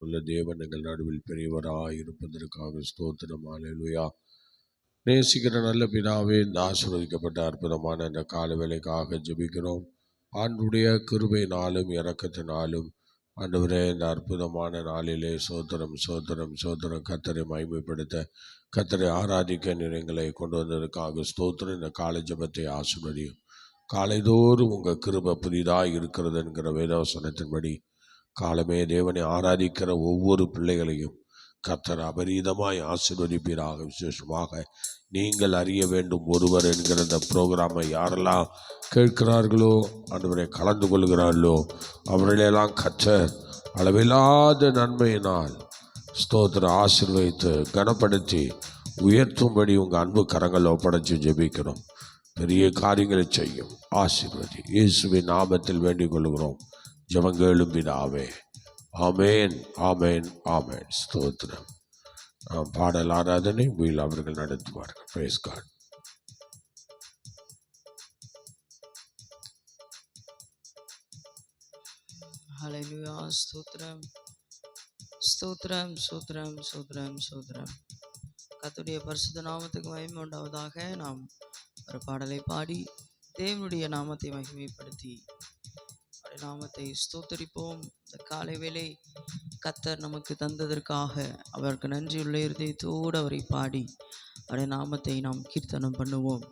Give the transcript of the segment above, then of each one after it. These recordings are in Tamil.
உள்ள தேவன் எங்கள் நடுவில் பெரியவராய் இருப்பதற்காக ஸ்தோத்திரம். அல்லேலூயா. நேசிக்கிற நல்ல பிதாவே, இந்த ஆசீர்வதிக்கப்பட்ட அற்புதமான இந்த கால வேளைக்காக ஜெபிக்கிறோம். ஆண்டுடைய கிருபையினாலும் இரக்கத்தினாலும் ஆண்டவரே, இந்த அற்புதமான நாளிலே சோத்திரம் சோத்திரம் சோத்திரம். கர்த்தரை மகிமைப்படுத்த, கர்த்தரை ஆராதிக்க நீர் எங்களை கொண்டு வந்ததற்காக ஸ்தோத்திரம். இந்த காலை ஜெபத்தை ஆசீர்வதியும். காலைதோறும் உங்கள் கிருபை புதிதாக இருக்கிறது என்கிற வேதவசனத்தின்படி காலமே தேவனை ஆராதிக்கிற ஒவ்வொரு பிள்ளைகளையும் கர்த்தர் அபரீதமாய் ஆசீர்வதிப்பீராக. விசேஷமாக நீங்கள் அறிய வேண்டும் ஒருவர் என்கிற இந்த ப்ரோக்ராமை யாரெல்லாம் கேட்கிறார்களோ, ஆண்டவரை கலந்து கொள்கிறார்களோ, அவர்களெல்லாம் கர்த்தர் அளவில்லாத நன்மையினால் ஸ்தோத்திர ஆசீர்வதித்து கனப்படுத்தி உயர்த்தும்படி உங்கள் அன்பு கரங்கள் ஒப்படைச்சு ஜெபிக்கிறோம். பெரிய காரியங்களை செய்யும் ஆசீர்வதி. இயேசுவின் நாமத்தில் வேண்டிக் கொள்கிறோம் ஜெபங்களும் பிதாவே. ஆமேன் ஆமேன் ஆமேன். ஸ்தோத்திரம். பாடல் ஆராதனை வீல் அவர்கள் நடத்துவார்கள். Praise God. ஹல்லேலூயா. ஸ்தோத்திரம் ஸ்தோத்திரம் ஸ்தோத்திரம் ஸ்தோத்திரம் ஸ்தோத்திரம். கர்த்தருடைய பரிசுத்த நாமத்துக்கு மகிமை உண்டாவதாக. நாம் ஒரு பாடலை பாடி தேவனுடைய நாமத்தை மகிமைப்படுத்தி நாமத்தை ஸ்தோத்தரிப்போம். இந்த காலை வேளை கர்த்தர் நமக்கு தந்ததற்காக அவருக்கு நன்றியுள்ள இருதயத்தோடு அவரை பாடி அவருடைய நாமத்தை நாம் கீர்த்தனம் பண்ணுவோம்.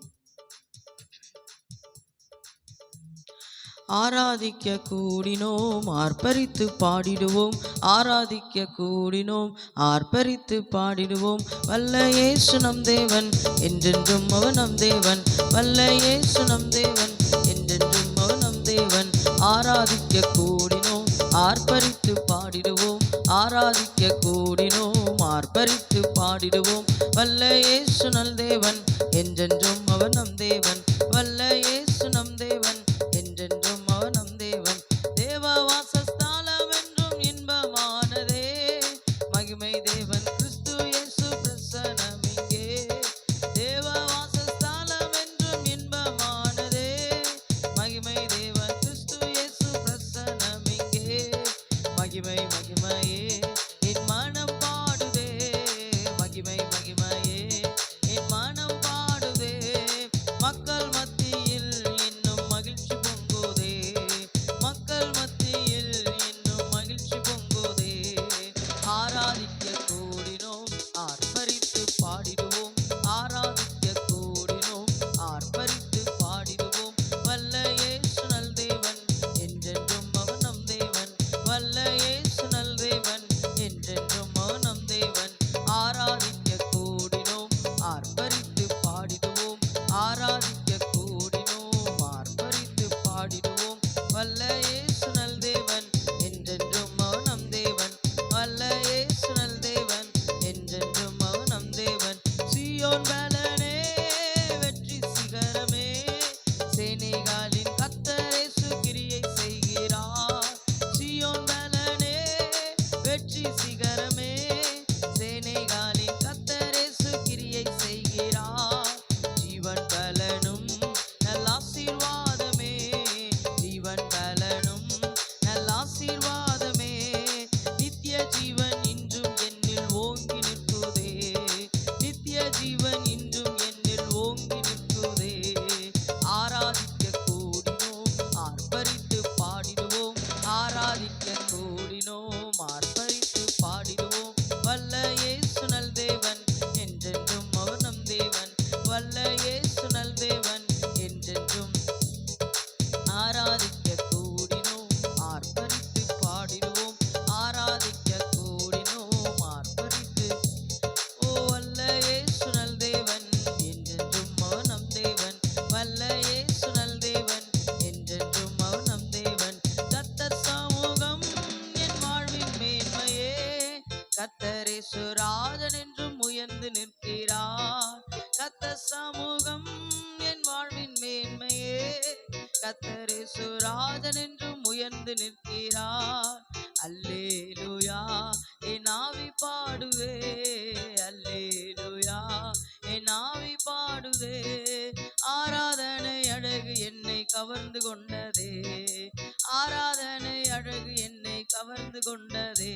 ஆராதிக்க கூடினோம், ஆர்ப்பரித்து பாடிடுவோம். ஆராதிக்க கூடினோம், ஆர்ப்பரித்து பாடிடுவோம். வல்ல இயேசு நம் தேவன், என்றென்றும் அவர் நம் தேவன். வல்ல இயேசு நம் தேவன், என்றென்றும் அவர் நம் தேவன். ஆராதிக்க கூடினோம், ஆர்ப்பரித்து பாடிடுவோம். ஆராதிக்க கூடினோம், ஆர்ப்பரித்து பாடிடுவோம். வல்ல இயேசு நம் தேவன், என்றென்றும் அவர் நம் தேவன். வல்ல இயேசு நம் தேவன், என்றென்றும் அவர் நம் தேவன். தேவ வாசஸ்தலம் என்றும் இன்பமானதே, மகிமை தேவன் கிறிஸ்து இயேசு பிரசன்னம் இங்கே. தேவ வாசஸ்தலம் என்றும் இன்பமானதே, மகிமை தேவன் கிறிஸ்து இயேசு பிரசன்னம் இங்கே. மகிமை மகிமையே என் மனம் பாடுதே, மகிமை மகிமையே என் மனம் பாடுதே. மக்கள் மத்தியில் இன்னும் மகிழ்ச்சி பொங்குதே, மக்கள் மத்தியில் இன்னும் மகிழ்ச்சி பொங்குதே. ஆராதிக்க கூடினோம், ஆர்ப்பரித்து பாடிடுவோம். ஆராதிக்க கூடினோம், ஆர்ப்பரித்து பாடிடுவோம். வல்ல இயேசு நல் தேவன், என்றென்றும் அவர் நம் தேவன். வல்ல இயேசு நல் தேவன், என்றென்றும் அவர் நம் தேவன். ஆராதிக்க கூடினோம், ஆர்ப்பரித்து பாடிடுவோம். ஆராதிக்க கூடினோம், ஆர்ப்பரித்து பாடிடுவோம். வல்ல இயேசு நல் தேவன், என்றென்றும் அவர் நம் தேவன். வல்ல இயேசு நல் தேவன், என்றென்றும் அவர் நம் தேவன். சீயோன் பலனே, வெற்றி சிகரமே, சேனைகளின் கர்த்தர் இயேசு கிரியை செய்கிறார். சீயோன் பலனே, வெற்றி சிகரமே, சேனைகளின் கர்த்தர் இயேசு கிரியை செய்கிறார். ஜீவன் பலனும் நல்லாசீர்வாதமே, ஜீவன் பலனும் நல்லாசீர்வாதமே. நித்திய ஜீவன் இன்றும் என்னில் ஓங்கி நிற்குதே, நித்திய ஜீவன் இன்றும் என்னில் ஓங்கி நிற்குதே. ஆராதிக்க கூடினோம், ஆர்ப்பரித்து பாடிடுவோம். ஆராதிக்க கூடினோம், ஆர்ப்பரித்து பாடிடுவோம். வல்ல இயேசு நல் தேவன், என்றென்றும் அவர் நம் தேவன். வல்ல இயேசு நல் தேவன், என்றென்றும். ஆராதிக்க கூடினோம், ஆர்ப்பரித்து பாடிடுவோம். ஆராதிக்க கூடினோம், ஆர்ப்பரித்து. ஓ வல்ல இயேசு நல் தேவன், என்றென்றும் அவர் நம் தேவன். வல்ல இயேசு நல் தேவன், என்றென்றும் அவர் நம் தேவன். கர்த்தர் சமூகம் என் வாழ்வின் மேன்மையே, கர்த்தர் இயேசு ராஜன் என்றும் உயர்ந்து நிற்கிறார். கர்த்தர் சமூகம் என் வாழ்வின் மேன்மையே, கர்த்தர் இயேசு ராஜன் என்றும் உயர்ந்து நிற்கிறார். அல்லேலூயா என் ஆவி பாடுவே, அல்லேலூயா என் ஆவி பாடுதே. ஆராதனை அழகு என்னை கவர்ந்து கொண்டதே, ஆராதனை அழகு என்னை கவர்ந்து கொண்டதே.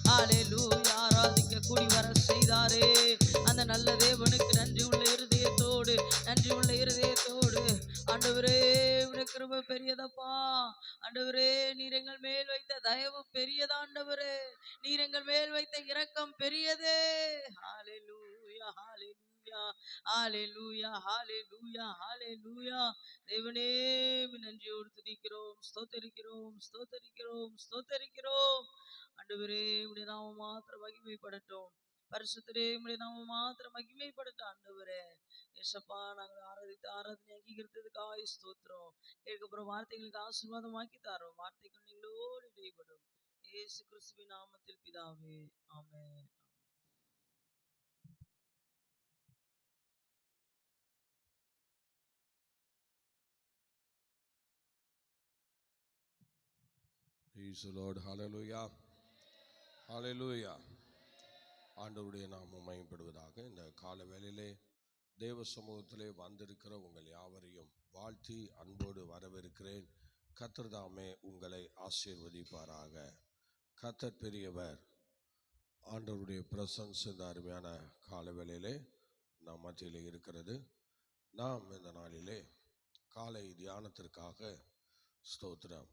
ஹalleluya ஆராதிக்க கூடி வர செய்தாரே அந்த நல்ல தேவனுக்கு நன்றி உள்ள இருதயத்தோடு ஆண்டவரே உடைய கிருபை பெரியதப்பா. ஆண்டவரே நீர் எங்கள் மேல் வைத்த தயவு பெரியதா. ஆண்டவரே நீர் எங்கள் மேல் வைத்த இரக்கம் பெரியதே. ஹalleluya ஹalleluya ஹalleluya ஹalleluya ஹalleluya தேவனே நன்றியோடு துதிக்கிறோம், ஸ்தோத்தரிக்கிறோம். ஆண்டவரே உடைய நாமம் மாத்திரம் மகிமைப்படட்டும். பரிசுத்தரே உடைய நாமம் மாத்திரம் மகிமைப்படட்டும். ஆண்டவரே ஏசப்பா நாங்கள் ஆராதனை அங்கீகரித்ததுக்காக ஸ்தோத்திரம். இதுக்கப்புறம் வார்த்தைகளுக்கு ஆசீர்வாதமாக்கி தாரோம். வார்த்தைகள் நீங்களோடு இடைப்படும். இயேசு கிறிஸ்துவின் நாமத்தில் பிதாவே, ஆமென். Praise the Lord. Hallelujah. Hallelujah. ஆண்டவருடைய நாமம் மகிமைப்படுவதாக. இந்த கால வேளையிலே தேவ சமூகத்திலே வந்திருக்கிற உங்கள் யாவரையும் வாழ்த்தி அன்போடு வரவேற்கிறேன். கர்த்தர் தாமே உங்களை ஆசீர்வதிப்பாராக. கர்த்தர் பெரியவர். ஆண்டவருடைய பிரசன்ஸ் இந்த அருமையான கால வேளையிலே நாம் மத்தியிலே இருக்கிறது. நாம் இந்த நாளிலே காலை தியானத்திற்காக ஸ்தோத்திரம்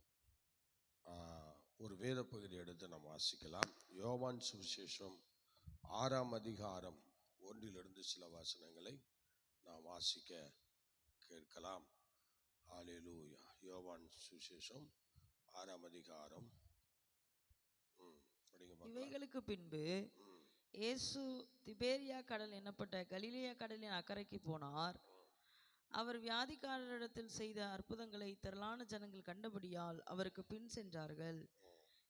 ஒரு வேத பகுதி எடுத்து நாம் வாசிக்கலாம். யோவான் சுவிசேஷம் 6ஆம் அதிகாரம் 1 சில வசனங்களை நாம் வாசிக்க கேட்கலாம். ஹல்லேலூயா. யோவான் சுவிசேஷம் 6ஆம் அதிகாரம். இவைகளுக்கு பின்பு இயேசு திபேரியா கடல் எனப்பட்ட கலிலேயா கடலின் அக்கறைக்கு போனார். அவர் வியாதிக்காரரிடத்தில் செய்த அற்புதங்களை திரளான ஜனங்கள் கண்டபடியால் அவருக்கு பின் சென்றார்கள்.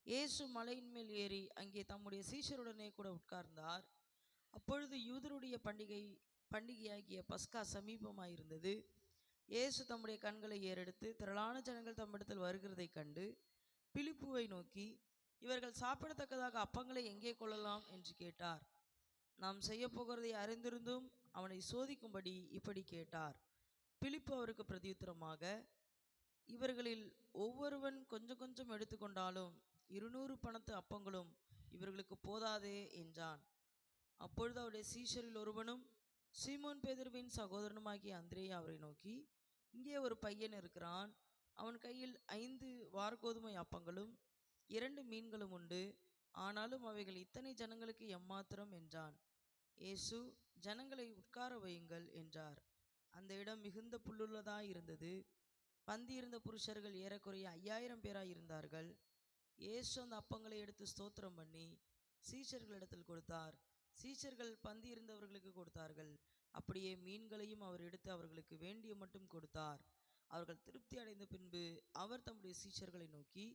இயேசு மலையின் மேல் ஏறி அங்கே தம்முடைய சீஷருடனே கூட உட்கார்ந்தார். அப்பொழுது யூதருடைய பண்டிகையாகிய பஸ்கா சமீபமாயிருந்தது. இயேசு தம்முடைய கண்களை ஏறெடுத்து திரளான ஜனங்கள் தம்மிடத்தில் வருகிறதை கண்டு பிலிப்புவை நோக்கி, இவர்கள் சாப்பிடத்தக்கதாக அப்பங்களை எங்கே கொள்ளலாம் என்று கேட்டார். நாம் செய்ய போகிறதை அறிந்திருந்தும் அவனை சோதிக்கும்படி இப்படி கேட்டார். பிலிப்பு அவருக்கு பிரதியுத்தரமாக, இவர்களில் ஒவ்வொருவன் கொஞ்சம் கொஞ்சம் எடுத்துக்கொண்டாலும் 200 பணத்து அப்பங்களும் இவர்களுக்கு போதாதே என்றான். அப்பொழுது அவருடைய சீஷரில் ஒருவனும் சீமோன் பேதுருவின் சகோதரனுமாகிய அந்திரேயா அவரை நோக்கி, இங்கே ஒரு பையன் இருக்கிறான். அவன் கையில் 5 வார்கோதுமை அப்பங்களும் 2 மீன்களும் உண்டு. ஆனாலும் அவைகள் இத்தனை ஜனங்களுக்கு எம்மாத்திரம் என்றான். இயேசு, ஜனங்களை உட்கார வையுங்கள் என்றார். அந்த இடம் மிகுந்த புல்லுள்ளதாய் இருந்தது. பந்தி இருந்த புருஷர்கள் ஏறக்குறைய 5000 பேராய் இருந்தார்கள். இயேசு அந்த அப்பங்களை எடுத்து ஸ்தோத்திரம் பண்ணி சீஷர்களிடத்தில் கொடுத்தார். சீஷர்கள் பந்தி இருந்தவர்களுக்கு கொடுத்தார்கள். அப்படியே மீன்களையும் அவர் எடுத்து அவர்களுக்கு வேண்டிய மட்டும் கொடுத்தார். அவர்கள் திருப்தி அடைந்த பின்பு அவர் தம்முடைய சீஷர்களை நோக்கி,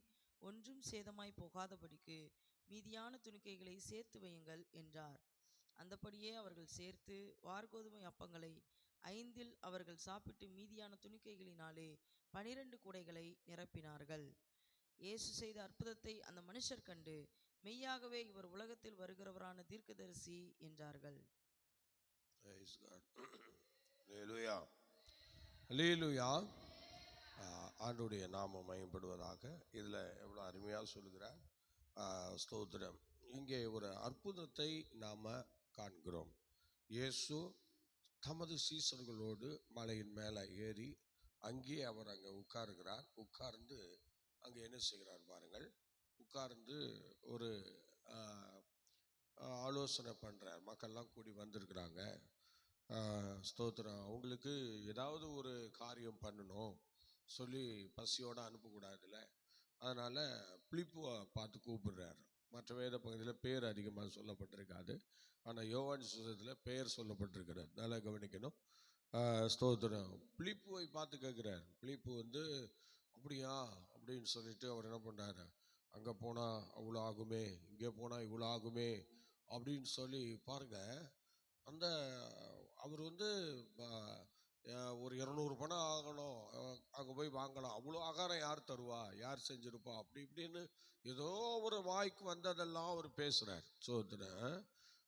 ஒன்றும் சேதமாய் போகாதபடிக்கு மீதியான துணிக்கைகளை சேர்த்து வையுங்கள் என்றார். அந்தபடியே அவர்கள் சேர்த்து வார்கோதுமை அப்பங்களை 5 அவர்கள் சாப்பிட்டு மீதியான துணிக்கைகளினாலே 12 கூடைகளை நிரப்பினார்கள். இயேசு செய்த அற்புதத்தை அந்த மனுஷர் கண்டு, மெய்யாகவே இவர் உலகத்தில் வருகிறவரான தீர்க்கதரிசி என்றார்கள். ஆண்டுடைய நாமம் மகிமைப்படுவதாக. இதில் எவ்வளோ அருமையாக சொல்லுகிறார். ஸ்தோத்திரம். இங்கே ஒரு அற்புதத்தை நாம் காண்கிறோம். இயேசு தமது சீசர்களோடு மலையின் மேலே ஏறி அங்கே அவர் அங்கே உட்காருகிறார். உட்கார்ந்து அங்கே என்ன செய்கிறார் பாருங்கள். உட்கார்ந்து ஒரு ஆலோசனை பண்ணுறார். மக்கள்லாம் கூடி வந்திருக்கிறாங்க. ஸ்தோத்திரம். அவங்களுக்கு ஏதாவது ஒரு காரியம் பண்ணணும் சொல்லி பசியோடு அனுப்பக்கூடாதுல்ல. அதனால் பிலிப்புவை பார்த்து கூப்பிடுறார். மற்ற வேத பகுதியில் பேர் அதிகமாக சொல்லப்பட்டிருக்காது. ஆனால் யோவான் சுவிசேஷத்தில் பெயர் சொல்லப்பட்டிருக்கிறார். நல்லா கவனிக்கணும். ஸ்தோத்திரம். பிலிப்புவை பார்த்து கேட்குறார். பிலிப்பு அப்படியா அப்படின்னு சொல்லிட்டு அவர் என்ன பண்ணுறாரு, அங்கே போனால் அவ்வளோ ஆகுமே, இங்கே போனால் இவ்வளோ ஆகுமே அப்படின்னு சொல்லி பாருங்க. அந்த அவர் ஒரு 200 பணம் ஆகணும், அங்கே போய் வாங்கலாம், அவ்வளோ ஆகாரம் யார் தருவா, யார் செஞ்சிருப்பா, அப்படி இப்படின்னு ஏதோ ஒரு வாய்க்கு வந்ததெல்லாம் அவர் பேசுகிறார்.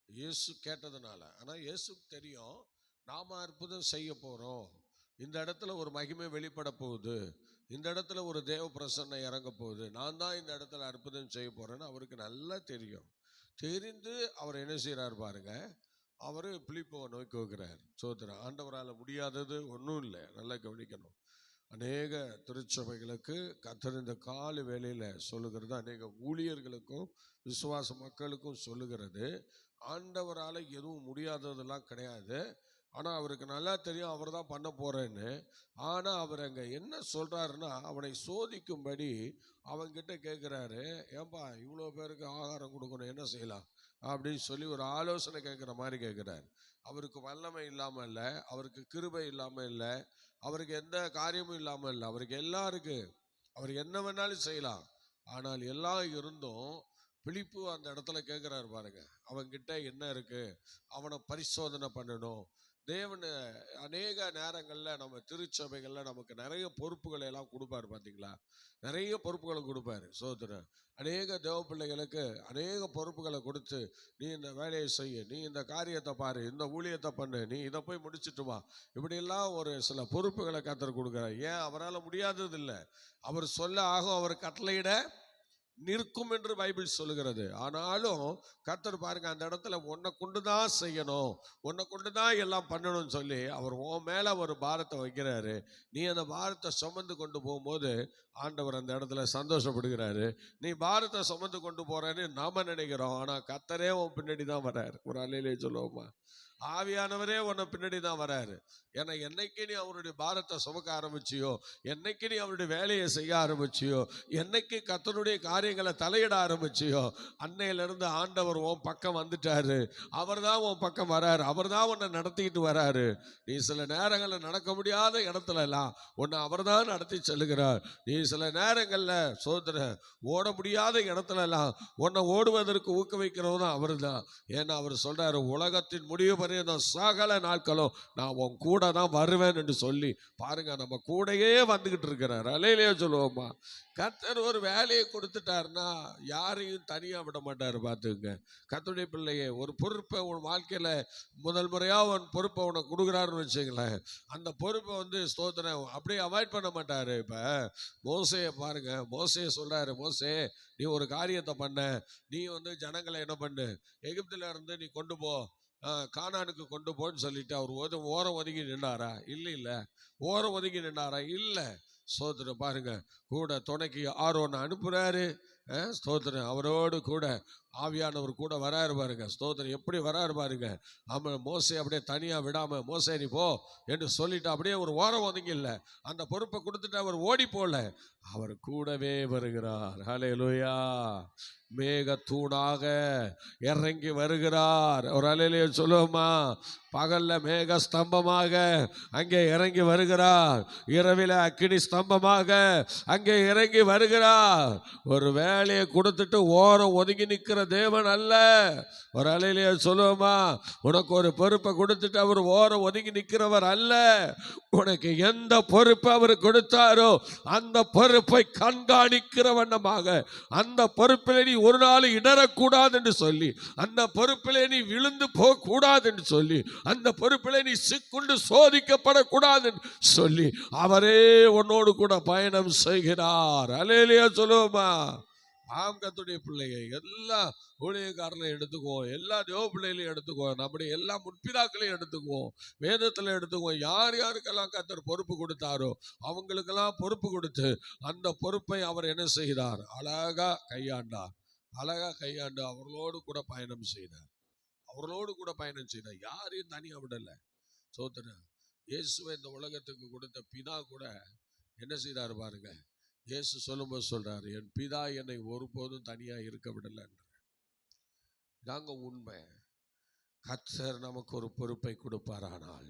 இயேசு கேட்டதுனால. ஆனால் இயேசுக்கு தெரியும் நாம் அற்புதம் செய்ய போகிறோம், இந்த இடத்துல ஒரு மகிமை வெளிப்பட போகுது, இந்த இடத்துல ஒரு தேவ பிரசன்னம் இறங்க போகுது, நான் தான் இந்த இடத்துல அற்புதம் செய்ய போறேன்னு அவருக்கு நல்லா தெரியும். தெரிந்து அவர் என்ன செய்யறாரு பாருங்க, அவரு பிலிப்போவை நோக்கி வைக்கிறார். சோதரன், ஆண்டவரால் முடியாதது ஒன்றும் இல்லை. நல்லா கவனிக்கணும். அநேக திருச்சபைகளுக்கு கர்த்தர் இந்த கால வேளையில சொல்லுகிறது, அநேக ஊழியர்களுக்கும் விசுவாச மக்களுக்கும் சொல்லுகிறது, ஆண்டவரால் எதுவும் முடியாததெல்லாம் கிடையாது. ஆனால் அவருக்கு நல்லா தெரியும் அவர் தான் பண்ண போறேன்னு. ஆனால் அவர் அங்கே என்ன சொல்றாருன்னா, அவனை சோதிக்கும்படி அவன்கிட்ட கேட்குறாரு, ஏன்பா இவ்வளோ பேருக்கு ஆகாரம் கொடுக்கணும், என்ன செய்யலாம் அப்படின்னு சொல்லி ஒரு ஆலோசனை கேட்குற மாதிரி கேட்குறாரு. அவருக்கு வல்லமை இல்லாமல் இல்லை, அவருக்கு கிருபை இல்லாமல் இல்லை, அவருக்கு எந்த காரியமும் இல்லாமல் இல்லை, அவருக்கு எல்லாம் இருக்கு, அவர் என்ன வேணாலும் செய்யலாம். ஆனால் எல்லாம் இருந்தும் பிலிப்பு அந்த இடத்துல கேட்குறாரு பாருங்க, அவன்கிட்ட என்ன இருக்கு, அவனை பரிசோதனை பண்ணணும். தேவன் அநேக நேரங்களில் நம்ம திருச்சபைகளில் நமக்கு நிறைய பொறுப்புகளை எல்லாம் கொடுப்பாரு. பார்த்தீங்களா, நிறைய பொறுப்புகளை கொடுப்பாரு. சோதரன், அநேக தேவ பிள்ளைகளுக்கு அநேக பொறுப்புகளை கொடுத்து, நீ இந்த வேலையை செய்ய, நீ இந்த காரியத்தை பாரு, இந்த ஊழியத்தை பண்ணு, நீ இதை போய் முடிச்சுட்டு வா, இப்படியெல்லாம் ஒரு சில பொறுப்புகளை கர்த்தர் கொடுக்குறார். ஏன் அவரால் முடியாதது இல்லை, அவர் சொல்ல ஆகும், அவர் கட்டளையிட நிற்கும் என்று பைபிள் சொல்லுகிறது. ஆனாலும் கர்த்தர் பாருங்க, அந்த இடத்துல உன்னை கொண்டு தான் செய்யணும், உன்னை கொண்டு தான் எல்லாம் பண்ணணும்னு சொல்லி அவர் உன் மேல ஒரு பாரத்தை வைக்கிறாரு. நீ அந்த பாரத்தை சுமந்து கொண்டு போகும்போது ஆண்டவர் அந்த இடத்துல சந்தோஷப்படுகிறாரு. நீ பாரத்தை சுமந்து கொண்டு போறேன்னு நாம நினைக்கிறோம், ஆனா கர்த்தரே உன் பின்னாடி தான் வர்றாரு. ஒரு அலையிலே சொல்லுவோமா, ஆவியானவரே உன்னை பின்னாடி தான் வராரு. ஏன்னா என்னைக்கு நீ அவருடைய பாரத்தை சுமக்க ஆரம்பிச்சியோ, என்னைக்கு நீ அவருடைய வேலையை செய்ய ஆரம்பிச்சியோ, என்னைக்கு கர்த்தருடைய காரியங்களை தலையிட ஆரம்பிச்சியோ, அன்னையிலிருந்து ஆண்டவர் உன் பக்கம் வந்துட்டாரு. அவர் தான் உன் பக்கம் வராரு, அவர் தான் உன்னை நடத்திக்கிட்டு வராரு. நீ சில நேரங்களில் நடக்க முடியாத இடத்துல எல்லாம் உன்னை அவர் தான் நடத்தி செல்லுகிறார். நீ சில நேரங்களில் சோதர ஓட முடியாத இடத்துல எல்லாம் உன்னை ஓடுவதற்கு ஊக்குவிக்கிறவங்க தான் அவர் தான். ஏன்னா அவர் சொல்றாரு, உலகத்தின் முடிவு சகல நாட்களும் நான் உன் கூட தான் வருவேன் என்று சொல்லி பாருங்க, நம்ம கூடயே வந்துகிட்டு இருக்கிறார். அலையிலேயே சொல்லுவோமா, கர்த்தர் ஒரு வேலையை கொடுத்துட்டாருன்னா யாரையும் தனியா விட மாட்டாரு. பார்த்துங்க, கர்த்தருடைய பிள்ளையே, ஒரு பொறுப்பை உன் வாழ்க்கையில முதல் முறையா உன் பொறுப்பை உனக்கு கொடுக்குறாருன்னு வச்சுங்களேன், அந்த பொறுப்பை ஸ்தோத்திரம் அப்படியே அவாய்ட் பண்ண மாட்டாரு. இப்ப மோசேயை பாருங்க, மோசேயை சொல்றாரு, மோசே நீ ஒரு காரியத்தை பண்ண, நீ ஜனங்களை என்ன பண்ணு, எகிப்துல இருந்து நீ கொண்டு போ, கானானுக்கு கொண்டு போன்னு சொல்லிட்டு அவர் ஓரம் ஒதுங்கி நின்றாரா? இல்லை. ஓரம் ஒதுங்கி நின்றாரா? இல்லை. ஸ்தோத்திரம், பாருங்க, கூட துணைக்கு ஆரோனை அனுப்புறாரு. ஸ்தோத்திரம், அவரோடு கூட ஆவியானவர் கூட வராரு பாருங்க. ஸ்தோத்திரம், எப்படி வராரு பாருங்க. ஆமாம், மோசே அப்படியே தனியாக விடாம, மோசே நீ போ என்று சொல்லிட்டு அப்படியே ஒரு ஓரம் ஒதுங்கி இல்லை, அந்த பொறுப்பை கொடுத்துட்டு அவர் ஓடி போல, அவர் கூடவே வருகிறார். ஹல்லேலூயா. மேகத்தூணாக இறங்கி வருகிறார். ஒரு அலையிலே சொல்லுவோமா, பகல்ல மேக ஸ்தம்பமாக அங்கே இறங்கி வருகிறார், இரவில அக்கினி ஸ்தம்பமாக அங்கே இறங்கி வருகிறார். ஒரு வேலையை கொடுத்துட்டு ஓரம் ஒதுங்கி நிற்கிற தேவன் அல்ல. ஒரு அலையிலே சொல்லுவோமா, உனக்கு ஒரு பொறுப்பை கொடுத்துட்டு அவர் ஓரம் ஒதுங்கி நிற்கிறவர் அல்ல. உனக்கு எந்த பொறுப்பை அவர் கொடுத்தாரோ அந்த பொறுப்பை கண்காணிக்கிற வண்ணமாக, அந்த பொறுப்பில் நீ ஒரு நாள் இடரக்கூடாது என்று சொல்லி, அந்த பொறுப்பிலே நீ விழுந்து போக கூடாது என்று சொல்லி, அந்த பொறுப்பிலே நீ சிக்குண்டு சோதிக்கப்படக்கூடாது என்று சொல்லி அவரே உன்னோடு கூட பயணம் செய்கிறார். அல்லேலூயா சொல்லுவோமா. ஆம், கர்த்தருடைய பிள்ளையை எல்லா ஊழியக்காரர்களையும் எடுத்துக்குவோம், எல்லா தேவ பிள்ளைகளையும் எடுத்துக்குவோம், நம்முடைய எல்லா முற்பிதாக்களையும் எடுத்துக்குவோம், வேதத்தில் எடுத்துக்குவோம். யார் யாருக்கெல்லாம் கர்த்தர் பொறுப்பு கொடுத்தாரோ அவங்களுக்கெல்லாம் பொறுப்பு கொடுத்து அந்த பொறுப்பை அவர் என்ன செய்தார், அழகா கையாண்டார். அழகா கையாண்டு அவர்களோடு கூட பயணம் செய்தார். அவர்களோடு கூட பயணம் செய்தார். யாரையும் தனியாக விடலை. சோதரன், இயேசுவை இந்த உலகத்துக்கு கொடுத்த பிதா கூட என்ன செய்தார் பாருங்க. இயேசு சொல்லும்போது சொல்றாரு, என் பிதா என்னை ஒருபோதும் தனியா இருக்க விடலை. இதாங்க உண்மை. கர்த்தர் நமக்கு ஒரு பொறுப்பை கொடுப்பாரானால்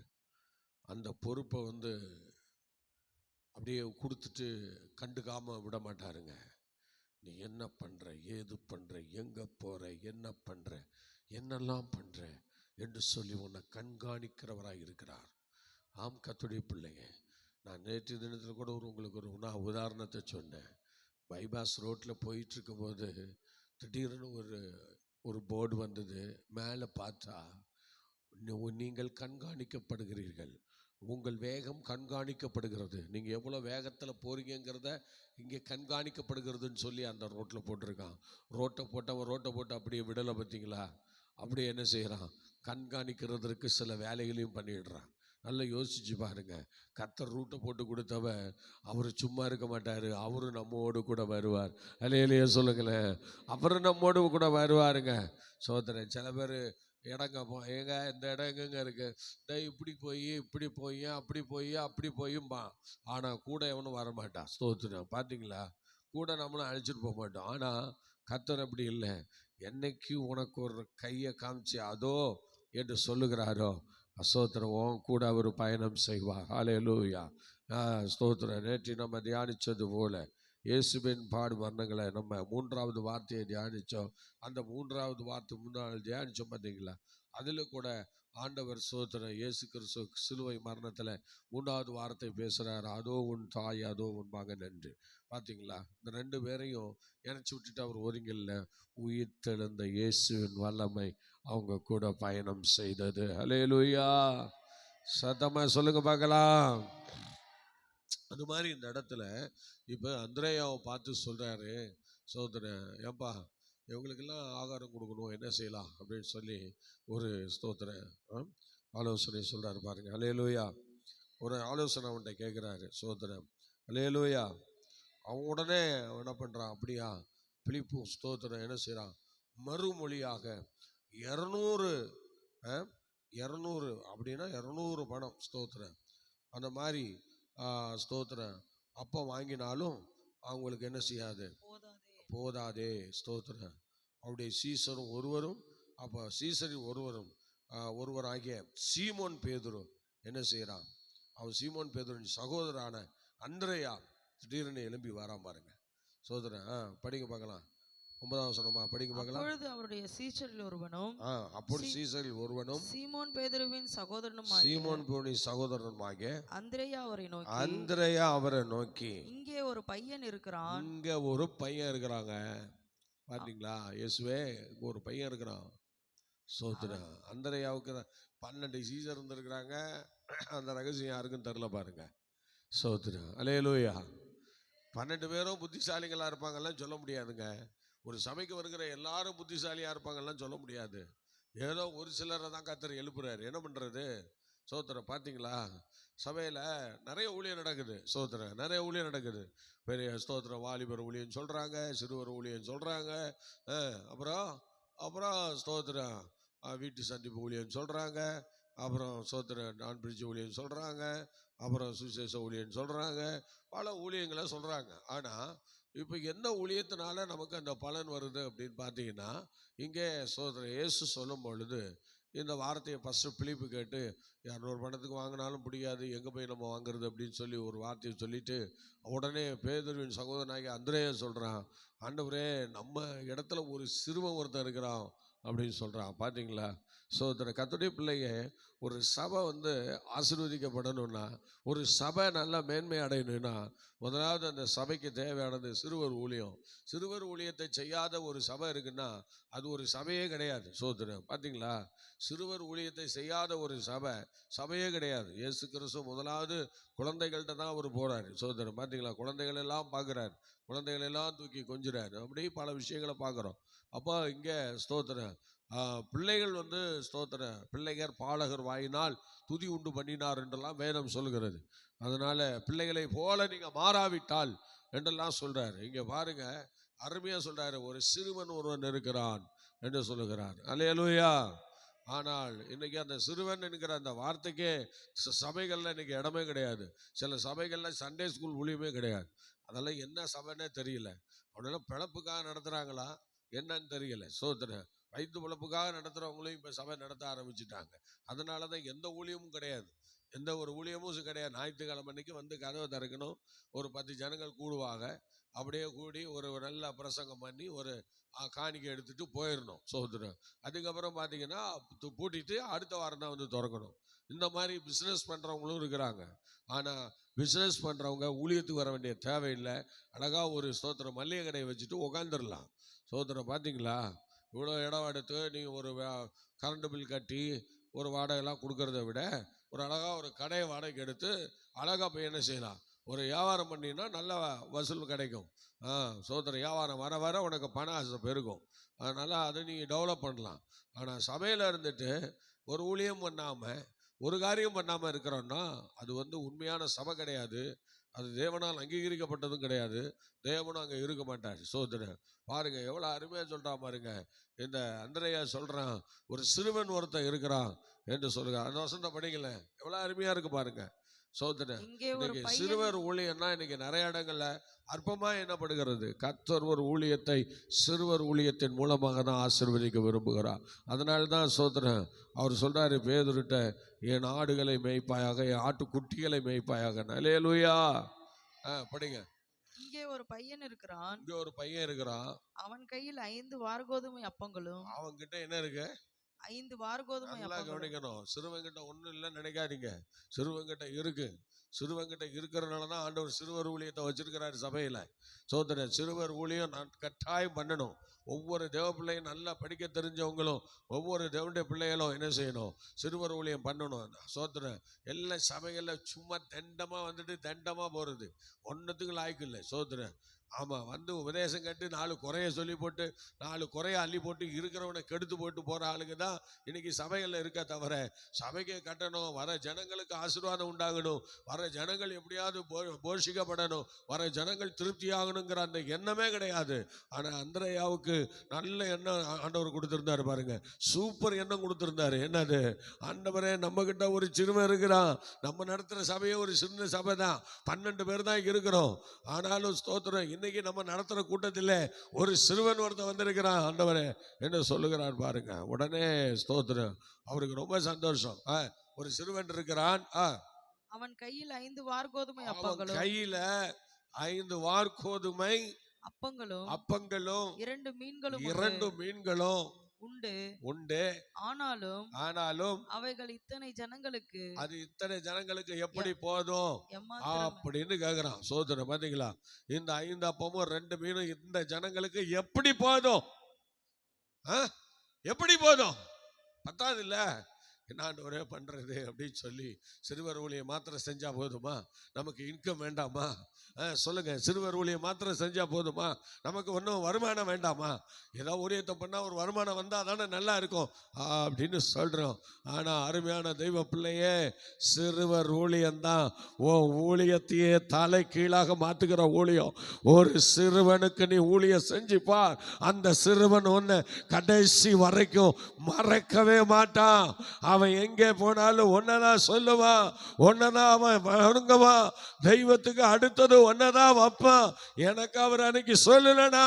அந்த பொறுப்பை அப்படியே கொடுத்துட்டு கண்டுக்காம விட மாட்டாருங்க. நீ என்ன பண்ற, ஏது பண்ற, எங்க போற, என்ன பண்ற, என்னெல்லாம் பண்ற என்று சொல்லி உன்னை கண்காணிக்கிறவராக இருக்கிறார். ஆம், கர்த்தருடைய பிள்ளைங்க, நான் நேற்று தினத்தில் கூட உங்களுக்கு ஒரு உதாரணத்தை சொன்னேன். பைபாஸ் ரோட்டில் போயிட்டு இருக்கும்போது திடீர்னு ஒரு போர்டு வந்தது. மேலே பார்த்தா, நீங்கள் கண்காணிக்கப்படுகிறீர்கள், உங்கள் வேகம் கண்காணிக்கப்படுகிறது. நீங்கள் எவ்வளோ வேகத்தில் போறீங்கிறத இங்கே கண்காணிக்கப்படுகிறதுன்னு சொல்லி அந்த ரோட்டில் போட்டிருக்கான். ரோட்டை போட்டு அப்படியே விடலை பார்த்தீங்களா? அப்படியே என்ன செய்கிறான்? கண்காணிக்கிறதற்கு சில வேலைகளையும் பண்ணிடுறான். நல்லா யோசிச்சு பாருங்க. கர்த்தர் ரூட்டை போட்டு கொடுத்தவ அவர் சும்மா இருக்க மாட்டார். அவரும் நம்மோடு கூட வருவார். இல்லையே சொல்லுங்களேன். அவரும் நம்மோடு கூட வருவாருங்க. சோதரன் சில பேர் இடங்க ஏங்க இந்த இடம் எங்கெங்க இருக்கு, இப்படி போய் அப்படி போயும்பா. ஆனால் கூட எவனும் வரமாட்டான். ஸ்தோத்திரம். பார்த்தீங்களா? கூட நம்மளும் அழைச்சிட்டு போக மாட்டோம். ஆனால் கர்த்தர் அப்படி இல்லை. என்னைக்கு உனக்கு ஒரு கையை காமிச்சு அதோ என்று சொல்லுகிறாரோ ஸ்தோத்திரம் கூட அவர் பயணம் செய்வார். ஹல்லேலூயா. ஸ்தோத்திரம். நேற்று நம்ம தியானித்தது போல இயேசுவின் பாடு மரணங்களை நம்ம 3வது வார்த்தையை தியானித்தோம். அந்த 3வது வார்த்தை முன்னாள் தியானித்தோம் பார்த்தீங்களா? அதில் கூட ஆண்டவர் ஸ்தோத்திரம் இயேசு கிறிஸ்து சிலுவை மரணத்தில் 3வது வார்த்தை பேசுகிறார். அதோ உன் தாய், அதோ உன் மகன் என்று. பார்த்தீங்களா? இந்த 2 பேரையும் இணைச்சி விட்டுட்டு அவர் ஒருங்கில்ல. உயிர் தெழுந்த இயேசுவின் வல்லமை அவங்க கூட பயணம் செய்தது. ஹல்லேலூயா. சத்தமா சொல்லுங்க பார்க்கலாம். அது மாதிரி இந்த இடத்துல இப்போ அந்திரேயாவை பார்த்து சொல்கிறாரு, சோதரன் ஏன்பா இவங்களுக்கெல்லாம் ஆகாரம் கொடுக்கணும், என்ன செய்யலாம் அப்படின்னு சொல்லி ஒரு ஸ்தோத்திரம் ஆலோசனை சொல்கிறாரு பாருங்க. ஹல்லேலூயா. ஒரு ஆலோசனை அவன்கிட்ட கேட்குறாரு சோதரன். ஹல்லேலூயா. அவன் உடனே என்ன பண்ணுறான்? அப்படியா பிலிப்பு ஸ்தோத்திரம் என்ன செய்கிறான்? மறுமொழியாக 200 அப்படின்னா 200 பணம் ஸ்தோத்திரம் அந்த மாதிரி ஸ்தோத்திரம் அப்போ வாங்கினாலும் அவங்களுக்கு என்ன செய்யாது? போதாதே. ஸ்தோத்திரம். அவருடைய சீசரும் ஒருவரும், அப்போ சீசரின் ஒருவராகிய சீமோன் பேதுரு என்ன செய்கிறான்? அவன் சீமோன் பேதுருவின் சகோதரான அந்திரேயா திடீர்னு எழும்பி வரான் பாருங்க. சகோதரன் படிங்க பார்க்கலாம். 9வது வசனமா படிங்க பார்க்கலாம். அப்பொழுது அவருடைய சீஷரில் ஒருவனும் சீமோன் பேதுருவின் சகோதரனுமாகிய அந்திரேயா அவரை நோக்கி இங்கே ஒரு பையன் இருக்கிறான். இங்க ஒரு பையன் இருக்கிறாங்க. பாத்தீங்களா? இயேசுவே ஒரு பையன் இருக்கிறான். சோத்திரம். அந்திரேயாவுக்கு 12 சீசர் இருந்திருக்கிறாங்க. அந்த ரகசியம் யாருக்கும் தெரியல பாருங்க. சோத்திரம். அல்லேலூயா. 12 பேரும் புத்திசாலிகளா இருப்பாங்கலாம் சொல்ல முடியாதுங்க. ஒரு சபைக்கு வருகிற எல்லாரும் புத்திசாலியாக இருப்பாங்கலாம் சொல்ல முடியாது. ஏதோ ஒரு சிலரை தான் கர்த்தர் எழுப்புறாரு. என்ன பண்ணுறது? சோத்திரம். பார்த்தீங்களா? சபையில் நிறைய ஊழியம் நடக்குது. சோத்திரம். நிறைய ஊழியம் நடக்குது. பெரிய ஸ்தோத்திரம் வாலிபர் ஊழியம் சொல்கிறாங்க, சிறுவர் ஊழியம் சொல்கிறாங்க, அப்புறம் ஸ்தோத்திரம் வீட்டு சந்திப்பு ஊழியம் சொல்கிறாங்க, அப்புறம் ஸ்தோத்திரம் நான் பிரிட்ஜ் ஊழியம் சொல்கிறாங்க, அப்புறம் சுவிசேஷ ஊழியம் சொல்கிறாங்க, பல ஊழியங்களை சொல்கிறாங்க. ஆனால் இப்போ என்ன ஊழியத்தினால நமக்கு அந்த பலன் வருது அப்படின்னு பார்த்தீங்கன்னா, இங்கே சோதரன் இயேசு சொல்லும் பொழுது இந்த வார்த்தையை ஃபஸ்ட்டு பிலிப்பு கேட்டு 200 பணத்துக்கு வாங்கினாலும் பிடிக்காது, எங்கே போய் நம்ம வாங்குறது அப்படின்னு சொல்லி ஒரு வார்த்தையை சொல்லிட்டு உடனே பேதுருவின் சகோதரனாகி அந்திரேயா சொல்கிறான், ஆண்டவரே நம்ம இடத்துல ஒரு சிறுவன் ஒருத்தன் இருக்கிறான் அப்படின்னு சொல்கிறான். பார்த்தீங்களா? கர்த்தருடைய பிள்ளைங்க, ஒரு சபை ஆசீர்வதிக்கப்படணும்னா, ஒரு சபை நல்லா மேன்மை அடையணும்னா முதலாவது அந்த சபைக்கு தேவையானது சிறுவர் ஊழியம். சிறுவர் ஊழியத்தை செய்யாத ஒரு சபை இருக்குன்னா அது ஒரு சபையே கிடையாது. பார்த்தீங்களா? சிறுவர் ஊழியத்தை செய்யாத ஒரு சபையே கிடையாது. இயேசு கிறிஸ்து முதலாவது குழந்தைகள்கிட்ட தான் அவர் போகிறாரு. பார்த்தீங்களா? குழந்தைகள் எல்லாம் பார்க்குறாரு, குழந்தைகள் எல்லாம் தூக்கி கொஞ்சிறாரு. அப்படி பல விஷயங்களை பார்க்குறோம். அப்போ இங்கே ஸ்தோத்திரம் பிள்ளைகள் ஸ்தோத்திரம் பிள்ளைகர் பாலகர் வாயினால் துதி உண்டு பண்ணினார் என்றெல்லாம் வேதம் சொல்லுகிறது. அதனால பிள்ளைகளை போல நீங்க மாறாவிட்டால் என்றெல்லாம் சொல்றாரு. இங்க பாருங்க, அருமையா சொல்றாரு, ஒரு சிறுவன் ஒருவன் இருக்கிறான் என்று சொல்லுகிறார். அல்லேலூயா. ஆனால் இன்னைக்கு அந்த சிறுவன் என்கிற அந்த வார்த்தைக்கே சபைகள்ல இன்னைக்கு இடமே கிடையாது. சில சபைகள்ல சண்டே ஸ்கூல் ஊழியமே கிடையாது. அதெல்லாம் என்ன சபைன்னே தெரியல. அவனெல்லாம் பிழப்புக்காக நடத்துறாங்களா என்னன்னு தெரியல. வயிற்று பிழப்புக்காக நடத்துகிறவங்களையும் இப்போ சபை நடத்த ஆரம்பிச்சுட்டாங்க. அதனால தான் எந்த ஊழியமும் கிடையாது, எந்த ஒரு ஊழியமும் கிடையாது. ஞாயிற்றுக்கிழமை அன்னைக்கு கதவை திறக்கணும், ஒரு 10 ஜனங்கள் கூடுவாங்க, அப்படியே கூடி ஒரு நல்ல பிரசங்கம் பண்ணி ஒரு காணிக்கை எடுத்துட்டு போயிடணும். அதுக்கப்புறம் பார்த்தீங்கன்னா பூட்டிட்டு அடுத்த வாரம் தான் திறக்கணும். இந்த மாதிரி பிஸ்னஸ் பண்ணுறவங்களும் இருக்கிறாங்க. ஆனால் பிஸ்னஸ் பண்ணுறவங்க ஊழியத்துக்கு வர வேண்டிய தேவையில்லை. அழகாக ஒரு மல்லிகை கடையை வச்சுட்டு உட்காந்துடலாம். பார்த்தீங்களா? இவ்வளோ இடம் எடுத்து நீங்கள் ஒரு கரண்ட் பில் கட்டி ஒரு வாடகைலாம் கொடுக்கறத விட ஒரு அழகா ஒரு கடையை வாடகைக்கு எடுத்து அழகா போய் என்ன செய்யலாம், ஒரு வியாபாரம் பண்ணினா நல்ல வசூல் கிடைக்கும். சோதர வியாபாரம் வர வர உனக்கு பண ஆசை பெருகும். அதனால அதை நீ டெவலப் பண்ணலாம். ஆனால் சபையில் இருந்துட்டு ஒரு ஊழியம் பண்ணாமல் ஒரு காரியம் பண்ணாமல் இருக்கிறோன்னா அது உண்மையான சபை கிடையாது. அது தேவனால் அங்கீகரிக்கப்பட்டதும் கிடையாது. தேவனும் அங்கே இருக்க மாட்டார். சோதரன் பாருங்க எவ்வளோ அருமையாக சொல்கிறா பாருங்க. இந்த அந்திரையா சொல்கிறான், ஒரு சிறுவன் ஒருத்தன் இருக்கிறான் என்று சொல்லுங்க. அந்த வசனத்தை படிக்கல, எவ்வளோ அருமையாக இருக்கு பாருங்க. சோதரன் இன்னைக்கு சிறுவர் ஊழியம்னா இன்னைக்கு நிறைய இடங்கள்ல அற்பமா எண்ணப்படுகிறது. கர்த்தர் ஒரு ஊழியத்தை சிறுவர் ஊழியத்தின் மூலமாக தான் ஆசீர்வதிக்க விரும்புகிறார். அதனால தான் சோதரன் அவர் சொல்றாரு பேதுருட்ட, என் ஆடுகளை மேய்ப்பாயாக, என் ஆட்டுக்குட்டிகளை மேய்ப்பாயாக. அல்லேலூயா. படிங்க. இங்கே ஒரு பையன் இருக்கிறான். இங்க ஒரு பையன் இருக்கிறான். அவன் கையில் 5 வார்கோதுமை அப்பங்களும். அவன் கிட்ட என்ன இருக்கு? 5 வார்கோதுமை அப்பங்களும். கவனிக்கணும். சிறுவங்கிட்ட ஒண்ணும் இல்லைன்னு நினைக்காதீங்க. சிறுவங்கிட்ட இருக்கு. சிறுவங்கிட்ட இருக்கிறதுனால தான் ஆண்டவர் சிறுவர் ஊழியத்தை வச்சிருக்கிறாரு சபையில. சோதரன் சிறுவர் ஊழியம் நான் கட்டாயம் பண்ணணும். ஒவ்வொரு தேவ பிள்ளையும் நல்லா படிக்க தெரிஞ்சவங்களும் ஒவ்வொரு தேவனுடைய பிள்ளைகளும் என்ன செய்யணும், சிறுவர் ஊழியம் பண்ணணும். சோதரன் எல்லா சபைகளில் சும்மா தண்டமா வந்துட்டு தண்டமா போறது ஒன்றுத்துக்கு லாய்க்கு இல்லை. சோதரன் ஆமாம் உபதேசம் கட்டு 4 குறைய சொல்லி போட்டு 4 குறைய அள்ளி போட்டு இருக்கிறவனை கெடுத்து போட்டு போகிற ஆளுங்க தான் இன்னைக்கு சபைகளில் இருக்க தவிர சபைக்கு கட்டணும், வர ஜனங்களுக்கு ஆசீர்வாதம் உண்டாகணும், வர ஜனங்கள் எப்படியாவது போஷிக்கப்படணும், வர ஜனங்கள் திருப்தி ஆகணுங்கிற அந்த எண்ணமே கிடையாது. ஆனால் அந்திரையாவுக்கு நல்ல எண்ணம் ஆண்டவர் கொடுத்துருந்தாரு பாருங்க. சூப்பர் எண்ணம் கொடுத்துருந்தாரு. என்னது? ஆண்டவரே நம்ம கிட்ட ஒரு சிறுவன் இருக்கிறான். நம்ம நடத்துகிற சபையே ஒரு சின்ன சபை தான், 12 பேர் தான் இருக்கிறோம். ஆனாலும் ஸ்தோத்திரம் இன்னைக்கு நம்ம நடத்துற கூட்டத்தில் ஒரு சிறுவன் ஒருத்தன் வந்திருக்கிறான். ஆண்டவரே என்ன சொல்லுகிறான் பாருங்க. உடனே ஸ்தோத்திரம் அவருக்கு ரொம்ப சந்தோஷம். ஒரு சிறுவன் இருக்கிறான். அவன் கையில் 5 வார்கோதுமை அப்பங்களும். கையில 5 வார்கோதுமை அப்பங்களும் 2 மீன்களும் உண்டு. ஆனாலும் அவைகள் இத்தனை ஜனங்களுக்கு எப்படி போதும் அப்படின்னு கேக்குறான். சோதனை பாத்தீங்களா? இந்த 5 அப்பமும் 2 மீனும் இந்த ஜனங்களுக்கு எப்படி போதும்? எப்படி போதும்? பத்தாது இல்ல. என்னாண்டவரே பண்றது அப்படின்னு சொல்லி சிறுவர் ஊழியம் மாத்திரம் செஞ்சா போதுமா? நமக்கு இன்கம் வேண்டாமா? சொல்லுங்க. சிறுவர் ஊழியம் மாத்திரம் செஞ்சா போதுமா? நமக்கு ஒன்றும் வருமானம் வேண்டாமா? ஏதோ ஊழியத்தை பண்ணா ஒரு வருமானம் வந்தா தானே நல்லா இருக்கும் அப்படின்னு சொல்றோம். ஆனா அருமையான தெய்வ பிள்ளையே, சிறுவர் ஊழியம்தான் ஊழியத்தையே தலை கீழாக மாத்துக்கிற ஊழியம். ஒரு சிறுவனுக்கு நீ ஊழியம் செஞ்சுப்பா, அந்த சிறுவன் ஒன்னு கடைசி வரைக்கும் மறக்கவே மாட்டான். அவன் எங்கே போனாலும் ஒன்னதான் சொல்லுவான், ஒன்னதான் அவன் வணங்குவான். தெய்வத்துக்கு அடுத்தது ஒன்னதான் வைப்பான். எனக்கு அவர் அன்னைக்கு சொல்லலனா,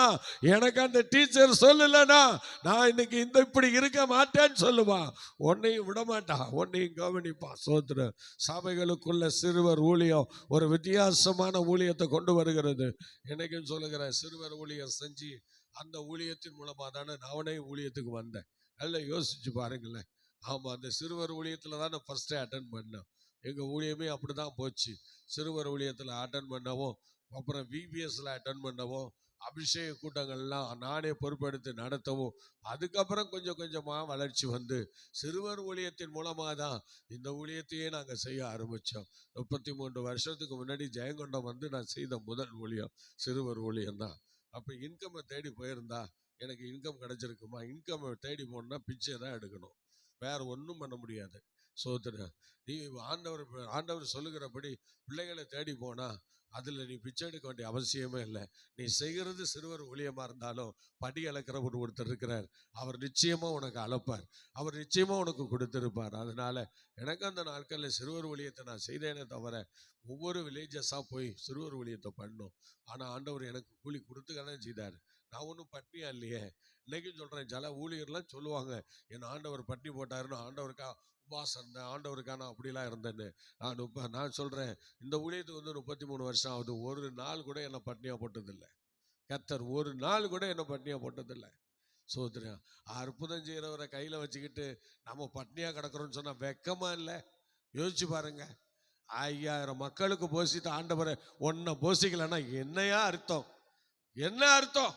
எனக்கு அந்த டீச்சர் சொல்லலனா நான் இன்னைக்கு இப்படி இருக்க மாட்டேன்னு சொல்லுவான். உன்னையும் விட மாட்டான், உன்னையும் கவனிப்பான். சோத்திர சபைகளுக்குள்ள சிறுவர் ஊழியம் ஒரு வித்தியாசமான ஊழியத்தை கொண்டு வருகிறது. என்னைக்கும் சொல்லுகிறேன், சிறுவர் ஊழியம் செஞ்சு அந்த ஊழியத்தின் மூலமா தானே நானே ஊழியத்துக்கு வந்தேன். நல்லா யோசிச்சு பாருங்களேன். ஆமாம், அந்த சிறுவர் ஊழியத்தில் தான் நான் ஃபஸ்ட்டே அட்டன் பண்ணேன். எங்கள் ஊழியமே அப்படி தான் போச்சு. சிறுவர் ஊழியத்தில் அட்டன் பண்ணவும், அப்புறம் விபிஎஸ்ல அட்டன் பண்ணவும், அபிஷேக கூட்டங்கள்லாம் நானே பொறுப்பெடுத்து நடத்தவும், அதுக்கப்புறம் கொஞ்சம் கொஞ்சமாக வளர்ச்சி வந்து சிறுவர் ஊழியத்தின் மூலமாக தான் இந்த ஊழியத்தையே நாங்கள் செய்ய ஆரம்பித்தோம். 33 வருஷத்துக்கு முன்னாடி ஜெயங்கொண்டம் வந்து நான் செய்த முதல் ஊழியம் சிறுவர் ஊழியம் தான். அப்போ இன்கம்மை தேடி போயிருந்தா எனக்கு இன்கம் கிடைச்சிருக்குமா? இன்கம்மை தேடி போகணுன்னா பிச்சை தான் எடுக்கணும், வேற ஒன்றும் பண்ண முடியாது. சோதரன் நீ ஆண்டவர் சொல்லுகிறபடி பிள்ளைகளை தேடி போனா அதில் நீ பிச்சை எடுக்க வேண்டிய அவசியமே இல்லை. நீ செய்கிறது சிறுவர் ஊழியமாக இருந்தாலும் படி அளக்கிறவர் ஒருத்தர் இருக்கிறார். அவர் நிச்சயமாக உனக்கு அளப்பார், அவர் நிச்சயமாக உனக்கு கொடுத்திருப்பார். அதனால எனக்கு அந்த நாட்களில் சிறுவர் ஊழியத்தை நான் செய்தேனே தவிர ஒவ்வொரு வில்லேஜஸாக போய் சிறுவர் ஊழியத்தை பண்ணோம். ஆனால் ஆண்டவர் எனக்கு கூலி கொடுத்துக்கதான் செய்தார். நான் ஒன்றும் பட்டினியா இல்லையே. இன்னைக்கும் சொல்கிறேன், சில ஊழியர்லாம் சொல்லுவாங்க, என் ஆண்டவர் பட்டி போட்டாருன்னு, ஆண்டவருக்கா உபாசம் இருந்தேன், ஆண்டவருக்கா நான் அப்படிலாம் இருந்தேன்னு. நான் சொல்கிறேன், இந்த ஊழியத்துக்கு 33 வருஷம் ஆகுது, ஒரு நாள் கூட என்னை பட்டினியாக போட்டதில்லை. கர்த்தர் ஒரு நாள் கூட என்னை பட்டினியாக போட்டதில்லை. சோதரன் அற்புதம் செய்கிறவரை கையில் வச்சுக்கிட்டு நம்ம பட்டினியாக கிடக்கிறோன்னு சொன்னால் வெக்கமா இல்லை? யோசிச்சு பாருங்க. 5000 மக்களுக்கு போஷித்த ஆண்டவரை ஒன்றை போஷிக்கலைன்னா என்னையா அர்த்தம்? என்ன அர்த்தம்?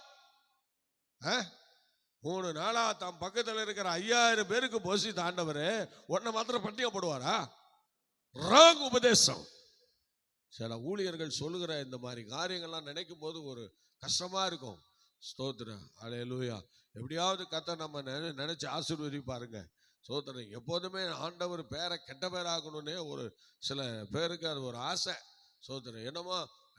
3 நாளா தம் பக்கத்தில் இருக்கிற 5000 பேருக்கு போஷித்த ஆண்டவர் ஒன்றை மாத்திரம் பட்டினியா போடுவாரா? ராங் உபதேசம். சில ஊழியர்கள் சொல்லுகிற இந்த மாதிரி காரியங்கள்லாம் நினைக்கும் போது ஒரு கஷ்டமா இருக்கும். ஸ்தோத்திரம், அல்லேலூயா. எப்படியாவது கர்த்தர் நம்ம நினைச்சு ஆசீர்வதிப்பாருங்க. ஸ்தோத்திரம். எப்போதுமே ஆண்டவர் பேரை கெட்ட பேராகணும்னே ஒரு சில பேருக்கு அது ஒரு ஆசை. ஸ்தோத்திரம். என்னமோ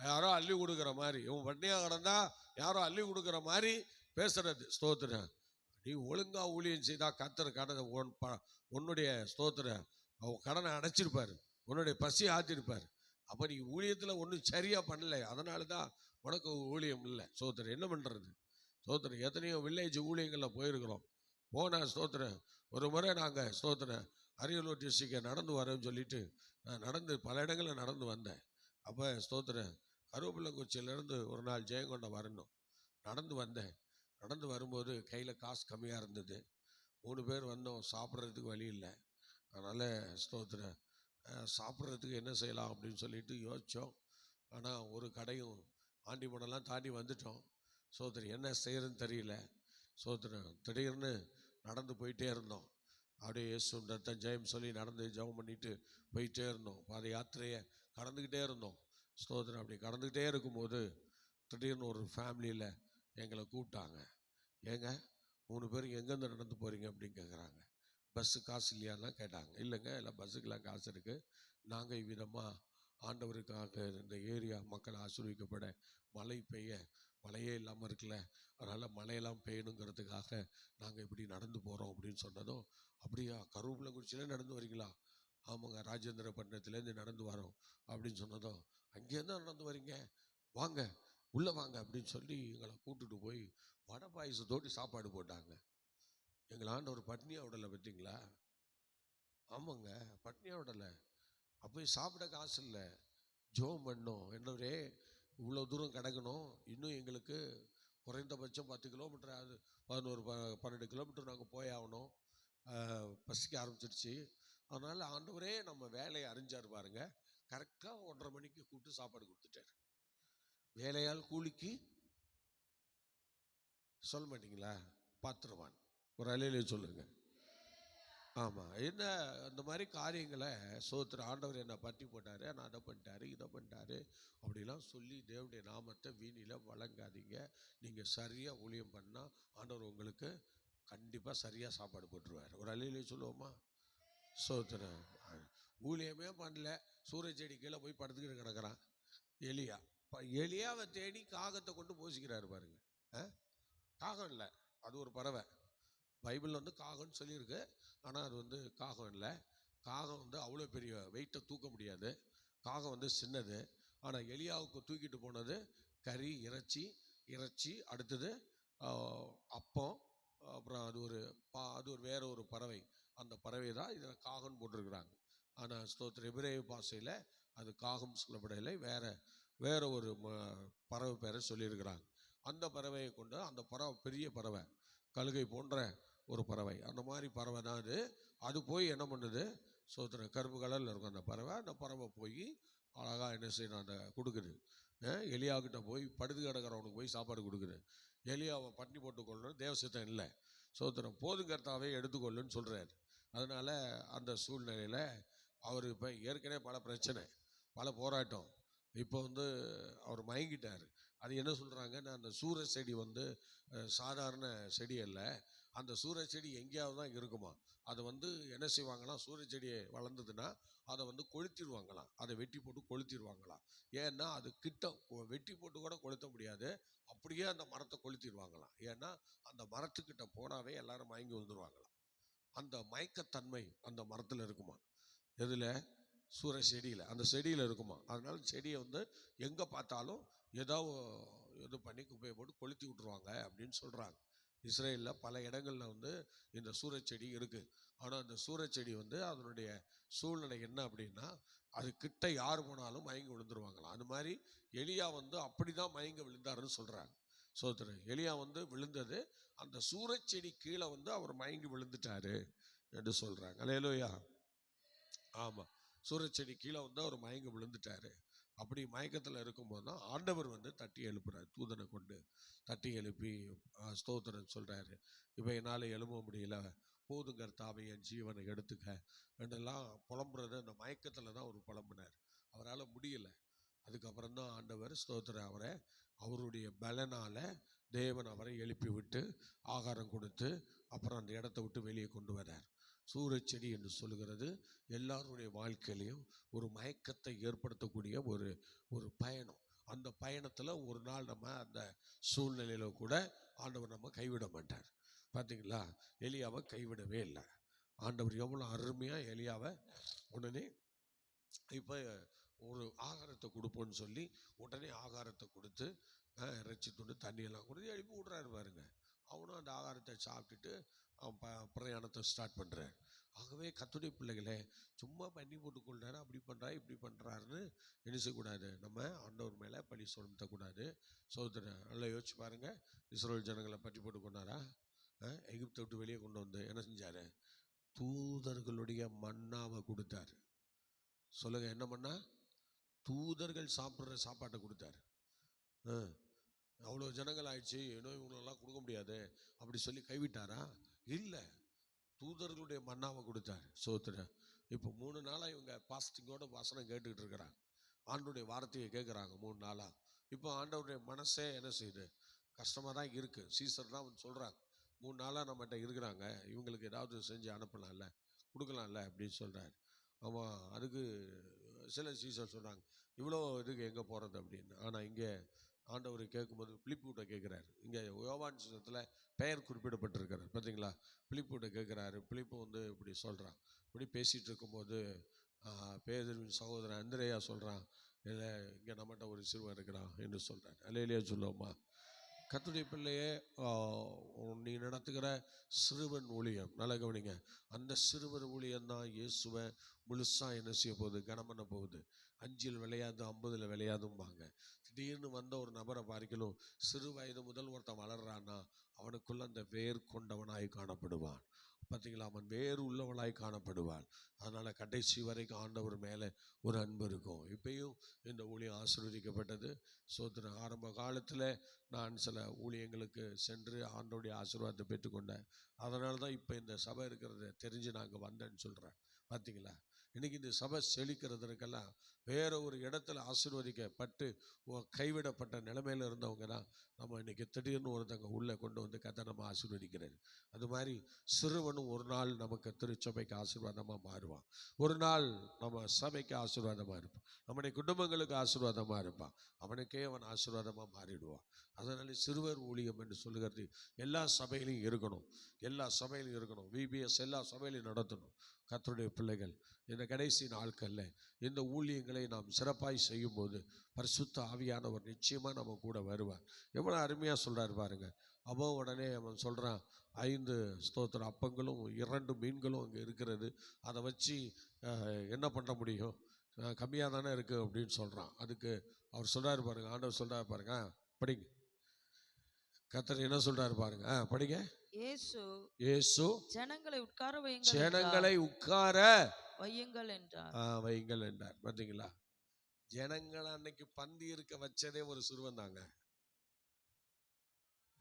யாரோ அள்ளி கொடுக்குற மாதிரி, இவன் வட்டியா கிடந்தா யாரோ அள்ளி கொடுக்குற மாதிரி பேசுறது. ஸ்தோத்திரம். நீ ஒழுங்கா ஊழியம் செய்தா கர்த்தர் கடனை உன்னுடைய ஸ்தோத்திரம் கடனை அடைச்சிருப்பாரு, உன்னுடைய பசி ஆத்திருப்பாரு. அப்போ நீ ஊழியத்தில் ஒன்றும் சரியா பண்ணல, அதனால தான் உனக்கு ஊழியம் இல்லை. ஸ்தோத்திரம். என்ன பண்ணுறது? ஸ்தோத்திரம். எத்தனையோ வில்லேஜ் ஊழியங்களில் போயிருக்கிறோம். போனால் ஸ்தோத்திரம், ஒரு முறை நாங்கள் ஸ்தோத்திரம் அரியலூர் டிஸ்ட்ரிக்டை நடந்து வரேன்னு சொல்லிட்டு நான் நடந்து பல இடங்களில் நடந்து வந்தேன். அப்போ ஸ்தோத்திரம் கருவேப்பிலங்குச்சியிலேருந்து ஒரு நாள் ஜெயங்கொண்டம் வரணும். நடந்து வந்தேன். நடந்து வரும்போது கையில் காசு கம்மியாக இருந்தது. 3 பேர் வந்தோம். சாப்பிட்றதுக்கு வழி இல்லை. அதனால் ஸ்தோத்திரம் சாப்பிட்றதுக்கு என்ன செய்யலாம் அப்படின்னு சொல்லிட்டு யோசித்தோம். ஆனால் ஒரு கடையும் ஆண்டிமடம்லாம் தாண்டி வந்துட்டோம். ஸ்தோத்திரம். என்ன செய்யறதுன்னு தெரியல. ஸ்தோத்திரம். திடீர்னு நடந்து போயிட்டே இருந்தோம். அப்படியே இயேசு ரத்தம் ஜெயம் சொல்லி நடந்து ஜெபம் பண்ணிட்டு போயிட்டே இருந்தோம். பாத யாத்திரையை கடந்துக்கிட்டே இருந்தோம். ஸ்தோத்திரம். அப்படி கடந்துக்கிட்டே இருக்கும்போது திடீர்னு ஒரு ஃபேமிலியில் எங்களை கூப்பிட்டாங்க. ஏங்க 3 பேர் எங்கேருந்து நடந்து போகிறீங்க அப்படின்னு கேட்குறாங்க. பஸ்ஸு காசு இல்லையான்னா கேட்டாங்க. இல்லைங்க, இல்லை பஸ்ஸுக்கெல்லாம் காசு இருக்குது. நாங்கள் இவ்விதமாக ஆண்டவருக்காக இந்த ஏரியா மக்கள் ஆசீர்வதிக்கப்பட மழை பெய்ய மழையே இல்லாமல் இருக்குல்ல, அதனால் மழையெல்லாம் பெய்யணுங்கிறதுக்காக நாங்கள் இப்படி நடந்து போகிறோம் அப்படின்னு சொன்னதும், அப்படியா கருவேப்பிலங்குறிச்சியிலே நடந்து வரீங்களா? ஆமாங்க, ராஜேந்திரபட்டினத்துலேருந்து நடந்து வரோம் அப்படின்னு சொன்னதும், அங்கேருந்து நடந்து வரீங்க, வாங்க உள்ளே வாங்க அப்படின்னு சொல்லி எங்களை கூப்பிட்டுட்டு போய் வடை பாயசத்தோடு சாப்பாடு போட்டாங்க. எங்களை ஆண்டவர் பட்னியா விடலை. பார்த்தீங்களா? ஆமாங்க, பட்னியா விடலை. அப்போ சாப்பிட காசு இல்லை. ஜோம் பண்ணோம். என்னவரே இவ்வளோ தூரம் கிடக்கணும், இன்னும் எங்களுக்கு குறைந்தபட்சம் 10 கிலோமீட்டர், அது 12 கிலோமீட்டர் நாங்கள் போய் ஆகணும். பசிக்க ஆரம்பிச்சிருச்சு. அதனால் ஆண்டவரே நம்ம வேலையை அறிஞ்சார் பாருங்க. கரெக்டாக 1:30 மணிக்கு கூப்பிட்டு சாப்பாடு கொடுத்துட்டார். வேலையால் கூலிக்கு சொல்ல மாட்டீங்களா? பாத்திரவான். ஒரு அலையிலே சொல்லுங்க. ஆமாம். என்ன அந்த மாதிரி காரியங்களை சோத்திர ஆண்டவர் என்னை பற்றி போட்டார், நான் அதை பண்ணிட்டாரு இதை பண்ணிட்டாரு அப்படிலாம் சொல்லி தேவனுடைய நாமத்தை வீணில் வழங்காதீங்க. நீங்கள் சரியாக ஊழியம் பண்ணால் ஆண்டவர் உங்களுக்கு கண்டிப்பாக சரியாக சாப்பாடு போட்டுருவார். ஒரு அலையிலே சொல்லுவோமா? சோத்திரம். ஊழியமே பண்ணல, சூரிய செடி கீழே போய் படுத்துக்கிட்டு கிடக்கிறான் எலியா. எலியாவை தேடி காகத்தை கொண்டு போசிக்கிறாரு பாருங்க. காகம் இல்லை, அது ஒரு பறவை. பைபிளில் வந்து காகம்னு சொல்லியிருக்கு, ஆனால் அது வந்து காகம் இல்லை. காகம் வந்து அவ்வளோ பெரிய வெயிட்டை தூக்க முடியாது. காகம் வந்து சின்னது. ஆனால் எலியாவுக்கு தூக்கிட்டு போனது கறி, இறைச்சி, அடுத்தது அப்பம், அப்புறம் அது ஒரு வேற ஒரு பறவை. அந்த பறவை தான் இதில் காகம்னு போட்டிருக்கிறாங்க. ஆனால் ஸ்தோத்திர எபிரேய பாஷையில் அது காகம் சொல்லப்படவில்லை, வேற ஒரு பறவை பேரை சொல்லியிருக்கிறாங்க. அந்த பறவையை கொண்டு, அந்த பறவை பெரிய பறவை, கழுகை போன்ற ஒரு பறவை, அந்த மாதிரி பறவை தான் அது. அது போய் என்ன பண்ணுது? சோத்திர கருப்பு கலரில் இருக்கும் அந்த பறவை. அந்த பறவை போய் அழகாக என்ன செய்யணும், அந்த கொடுக்குது. எலியாக்கிட்ட போய் படுத்து கிடக்கிறவனுக்கு போய் சாப்பாடு கொடுக்குது. எலியாவை பட்டினி போட்டுக்கொள்ளணும் தேவசித்தம் இல்லை. சோத்திரம். போதுங்கர்த்தாவே எடுத்துக்கொள்ளுன்னு சொல்கிறார். அதனால் அந்த சூழ்நிலையில் அவர் இப்போ ஏற்கனவே பல பிரச்சனை, பல போராட்டம். இப்போ வந்து அவர் மயங்கிட்டார். அது என்ன சொல்கிறாங்கன்னா, அந்த சூர செடி வந்து சாதாரண செடி அல்ல. அந்த சூரிய செடி எங்கேயாவது தான் இருக்குமா. அதை வந்து என்ன செய்வாங்களாம், சூரிய செடியை வளர்ந்ததுன்னா அதை வந்து கொளுத்திடுவாங்களாம். அதை வெட்டி போட்டு கொளுத்திடுவாங்களாம். ஏன்னா அது கிட்ட வெட்டி போட்டு கூட கொளுத்த முடியாது, அப்படியே அந்த மரத்தை கொளுத்திடுவாங்களாம். ஏன்னா அந்த மரத்துக்கிட்ட போனாவே எல்லாரும் மயங்கி வந்துடுவாங்களாம். அந்த மயக்கத்தன்மை அந்த மரத்தில் இருக்குமா. எதில்? சூரிய செடியில். அந்த செடியில் இருக்குமா. அதனால செடியை வந்து எங்கே பார்த்தாலும் ஏதோ இது பண்ணி குப்பையை போட்டு கொளுத்தி விட்டுருவாங்க அப்படின்னு சொல்கிறாங்க. இஸ்ரேலில் பல இடங்களில் வந்து இந்த சூரச்செடி இருக்குது. ஆனால் அந்த சூரச்செடி வந்து அதனுடைய சூழ்நிலை என்ன அப்படின்னா, அது கிட்ட யார் போனாலும் மயங்கி விழுந்துருவாங்களாம். அது மாதிரி எலியா வந்து அப்படி தான் மயங்கி விழுந்தாருன்னு சொல்கிறாங்க. சோத்திரம். எலியா வந்து விழுந்தது அந்த சூரச்செடி கீழே வந்து அவர் மயங்கி விழுந்துட்டாரு என்று சொல்கிறாங்க. அல்லேலூயா. ஆமாம், சூரச்செடி கீழே வந்து அவர் மயங்கி விழுந்துட்டாரு. அப்படி மயக்கத்தில் இருக்கும்போது தான் ஆண்டவர் வந்து தட்டி எழுப்புறாரு. தூதனை கொண்டு தட்டி எழுப்பி ஸ்தோத்திரம் சொல்கிறாரு. இப்போ என்னால் எழும்ப முடியல, போதும் கர்த்தாவே என் ஜீவனை எடுத்துக்க என்றெல்லாம் புலம்புறது அந்த மயக்கத்தில் தான் அவர் புலம்புனார். அவரால் முடியலை. அதுக்கப்புறம் தான் ஆண்டவர் ஸ்தோத்திரம் அவரை அவருடைய பலனால தேவன் அவரை எழுப்பி விட்டு ஆகாரம் கொடுத்து அப்புறம் அந்த இடத்த விட்டு வெளியே கொண்டு வரார். சூரச்செடி என்று சொல்லுகிறது எல்லாருடைய வாழ்க்கையிலையும் ஒரு மயக்கத்தை ஏற்படுத்தக்கூடிய ஒரு பயணம். அந்த பயணத்தில் ஒரு நாள் நம்ம அந்த சூழ்நிலையில கூட ஆண்டவர் நம்ம கைவிட மாட்டார். பார்த்தீங்களா, எலியாவை கைவிடவே இல்லை. ஆண்டவர் எவ்வளோ அருமையாக எலியாவை உடனே இப்போ ஒரு ஆகாரத்தை கொடுப்போன்னு சொல்லி உடனே ஆகாரத்தை கொடுத்து இறைச்சி துண்டு தண்ணியெல்லாம் கொடுத்து எழுப்பி விட்றாரு பாருங்க. அவனும் அந்த ஆகாரத்தை சாப்பிட்டுட்டு அவன் பிரயாணத்தை ஸ்டார்ட் பண்ணுறான். ஆகவே கர்த்தருடைய பிள்ளைகளே, சும்மா பண்ணி போட்டுக்கொள்றாரு, அப்படி பண்ணுறாரு இப்படி பண்ணுறாருன்னு என்ன செய்யக்கூடாது, நம்ம ஆண்டவர் மேலே பழி சுமத்தக்கூடாது. சோதரன் நல்லா யோசிச்சு பாருங்க. இஸ்ரவேல் ஜனங்களை பற்றி போட்டு கொண்டாரா? எகிப்தை விட்டு வெளியே கொண்டு வந்து என்ன செஞ்சாரு? தூதர்களுடைய மன்னாவை கொடுத்தாரு. சொல்லுங்க, என்ன பண்ணா? தூதர்கள் சாப்பிட்ற சாப்பாட்டை கொடுத்தாரு. அவ்வளோ ஜனங்கள் ஆயிடுச்சு, இன்னும் இவங்களெல்லாம் கொடுக்க முடியாது அப்படி சொல்லி கைவிட்டாரா? இல்லை, தூதர்களுடைய மன்னாவை கொடுத்தார். சோத்திர இப்போ 3 நாளாக இவங்க பாஸ்டிங்கோட வசனம் கேட்டுக்கிட்டு இருக்கிறாங்க. ஆண்டவருடைய வார்த்தையை கேட்குறாங்க 3 நாளாக. இப்போ ஆண்டவருடைய மனசே என்ன செய்யுது? கஷ்டமாக தான் இருக்குது. சீசர் தான் சொல்கிறாங்க, 3 நாளாக நம்மகிட்ட இருக்கிறாங்க, இவங்களுக்கு ஏதாவது செஞ்சு அனுப்பலாம்ல, கொடுக்கலாம்ல அப்படின்னு சொல்கிறாரு. ஆமாம், அதுக்கு சில சீசர் சொல்கிறாங்க, இவ்வளோ இதுக்கு எங்கே போகிறது அப்படின்னு. ஆனால் இங்கே ஆண்டவர் கேட்கும்போது பிலிப்புகிட்ட கேட்குறாரு. இங்கே யோவான் சுவிசேஷத்தில் பெயர் குறிப்பிடப்பட்டிருக்கிறார் பார்த்தீங்களா? பிலிப்புகிட்ட கேட்குறாரு. பிலிப்பு இப்படி சொல்கிறான். இப்படி பேசிகிட்டு இருக்கும்போது பேதுருவின் சகோதரன் அந்திரேயா சொல்கிறான், இல்லை இங்கே நம்மகிட்ட ஒரு சிறுவன் இருக்கிறான் என்று சொல்கிறார். அல்லேலூயா சொல்லுவோமா? கர்த்தருடைய பிள்ளையே, நீ நடத்துகிற சிறுவன் ஊழியம் நல்லா கவனிங்க. அந்த சிறுவர் ஊழியம் தான் இயேசுவை முழுசாக என்ன செய்ய போகுது? கனம் பண்ண போகுது. 5 விளையாது 50 விளையாதும்பாங்க. திடீர்னு வந்த ஒரு நபரை பார்க்கலும் சிறு வயது முதல் ஒருத்தன் வளர்றான்னா அவனுக்குள்ள அந்த வேர் கொண்டவனாய் காணப்படுவான். பார்த்தீங்களா? அவன் வேறு உள்ளவளாய் காணப்படுவான். அதனால் கடைசி வரைக்கும் ஆண்டவர் மேலே ஒரு அன்பு இருக்கும். இப்பயும் இந்த ஊழியம் ஆசீர்வதிக்கப்பட்டது. சோத்திரம். ஆரம்ப காலத்தில் நான் சில ஊழியங்களுக்கு சென்று ஆண்டவருடைய ஆசீர்வாதத்தை பெற்றுக்கொண்டேன். அதனால தான் இப்போ இந்த சபை இருக்கிறத தெரிஞ்சு நாங்கள் வந்தேன்னு சொல்கிறேன். பார்த்தீங்களா? இன்றைக்கி இந்த சபை செழிக்கிறதுக்கெல்லாம் வேற ஒரு இடத்துல ஆசீர்வதிக்கப்பட்டு கைவிடப்பட்ட நிலைமையில் இருந்தவங்க தான் நம்ம இன்றைக்கி திடீர்னு ஒருத்தங்க உள்ளே கொண்டு வந்து கதை நம்ம ஆசீர்வதிக்கிறது. அது மாதிரி சிறுவனும் ஒரு நாள் நமக்கு திருச்சபைக்கு ஆசீர்வாதமாக மாறுவான். ஒரு நாள் நம்ம சபைக்கு ஆசீர்வாதமாக இருப்பான். நம்முடைய குடும்பங்களுக்கு ஆசீர்வாதமாக இருப்பான். அவனுக்கே அவன் ஆசீர்வாதமாக மாறிடுவான். அதனால் சிறுவர் ஊழியம் என்று சொல்லுகிறது எல்லா சபையிலையும் இருக்கணும். எல்லா சபையிலையும் இருக்கணும். VBS எல்லா சபையிலையும் நடத்தணும். கர்த்தருடைய பிள்ளைகள், இந்த கடைசி நாட்களில் இந்த ஊழியங்களை நாம் சிறப்பாய் செய்யும்போது பரிசுத்த ஆவியானவர் நிச்சயமாக நம்ம கூட வருவார். எவ்வளோ அருமையாக சொல்கிறார் பாருங்க. அப்போ உடனே அவன் சொல்கிறான், 5 ஸ்தோத்திர அப்பங்களும் 2 மீன்களும் அங்கே இருக்கிறது, அதை வச்சு என்ன பண்ண முடியும்? கம்மியாக தானே இருக்குது அப்படின்னு சொல்கிறான். அதுக்கு அவர் சொல்கிறார் பாருங்க, ஆண்டவர் சொல்கிறார் பாருங்க, படிங்க. கர்த்தர் என்ன சொல்கிறார் பாருங்க, படிங்க. இயேசு ஜனங்களை உட்கார வையுங்கள் என்றார். வையுங்கள் என்றார். பார்த்தீங்களா? ஜனங்களை அன்னைக்கு பந்தி இருக்க வச்சதே ஒரு சிறுவன் தாங்க.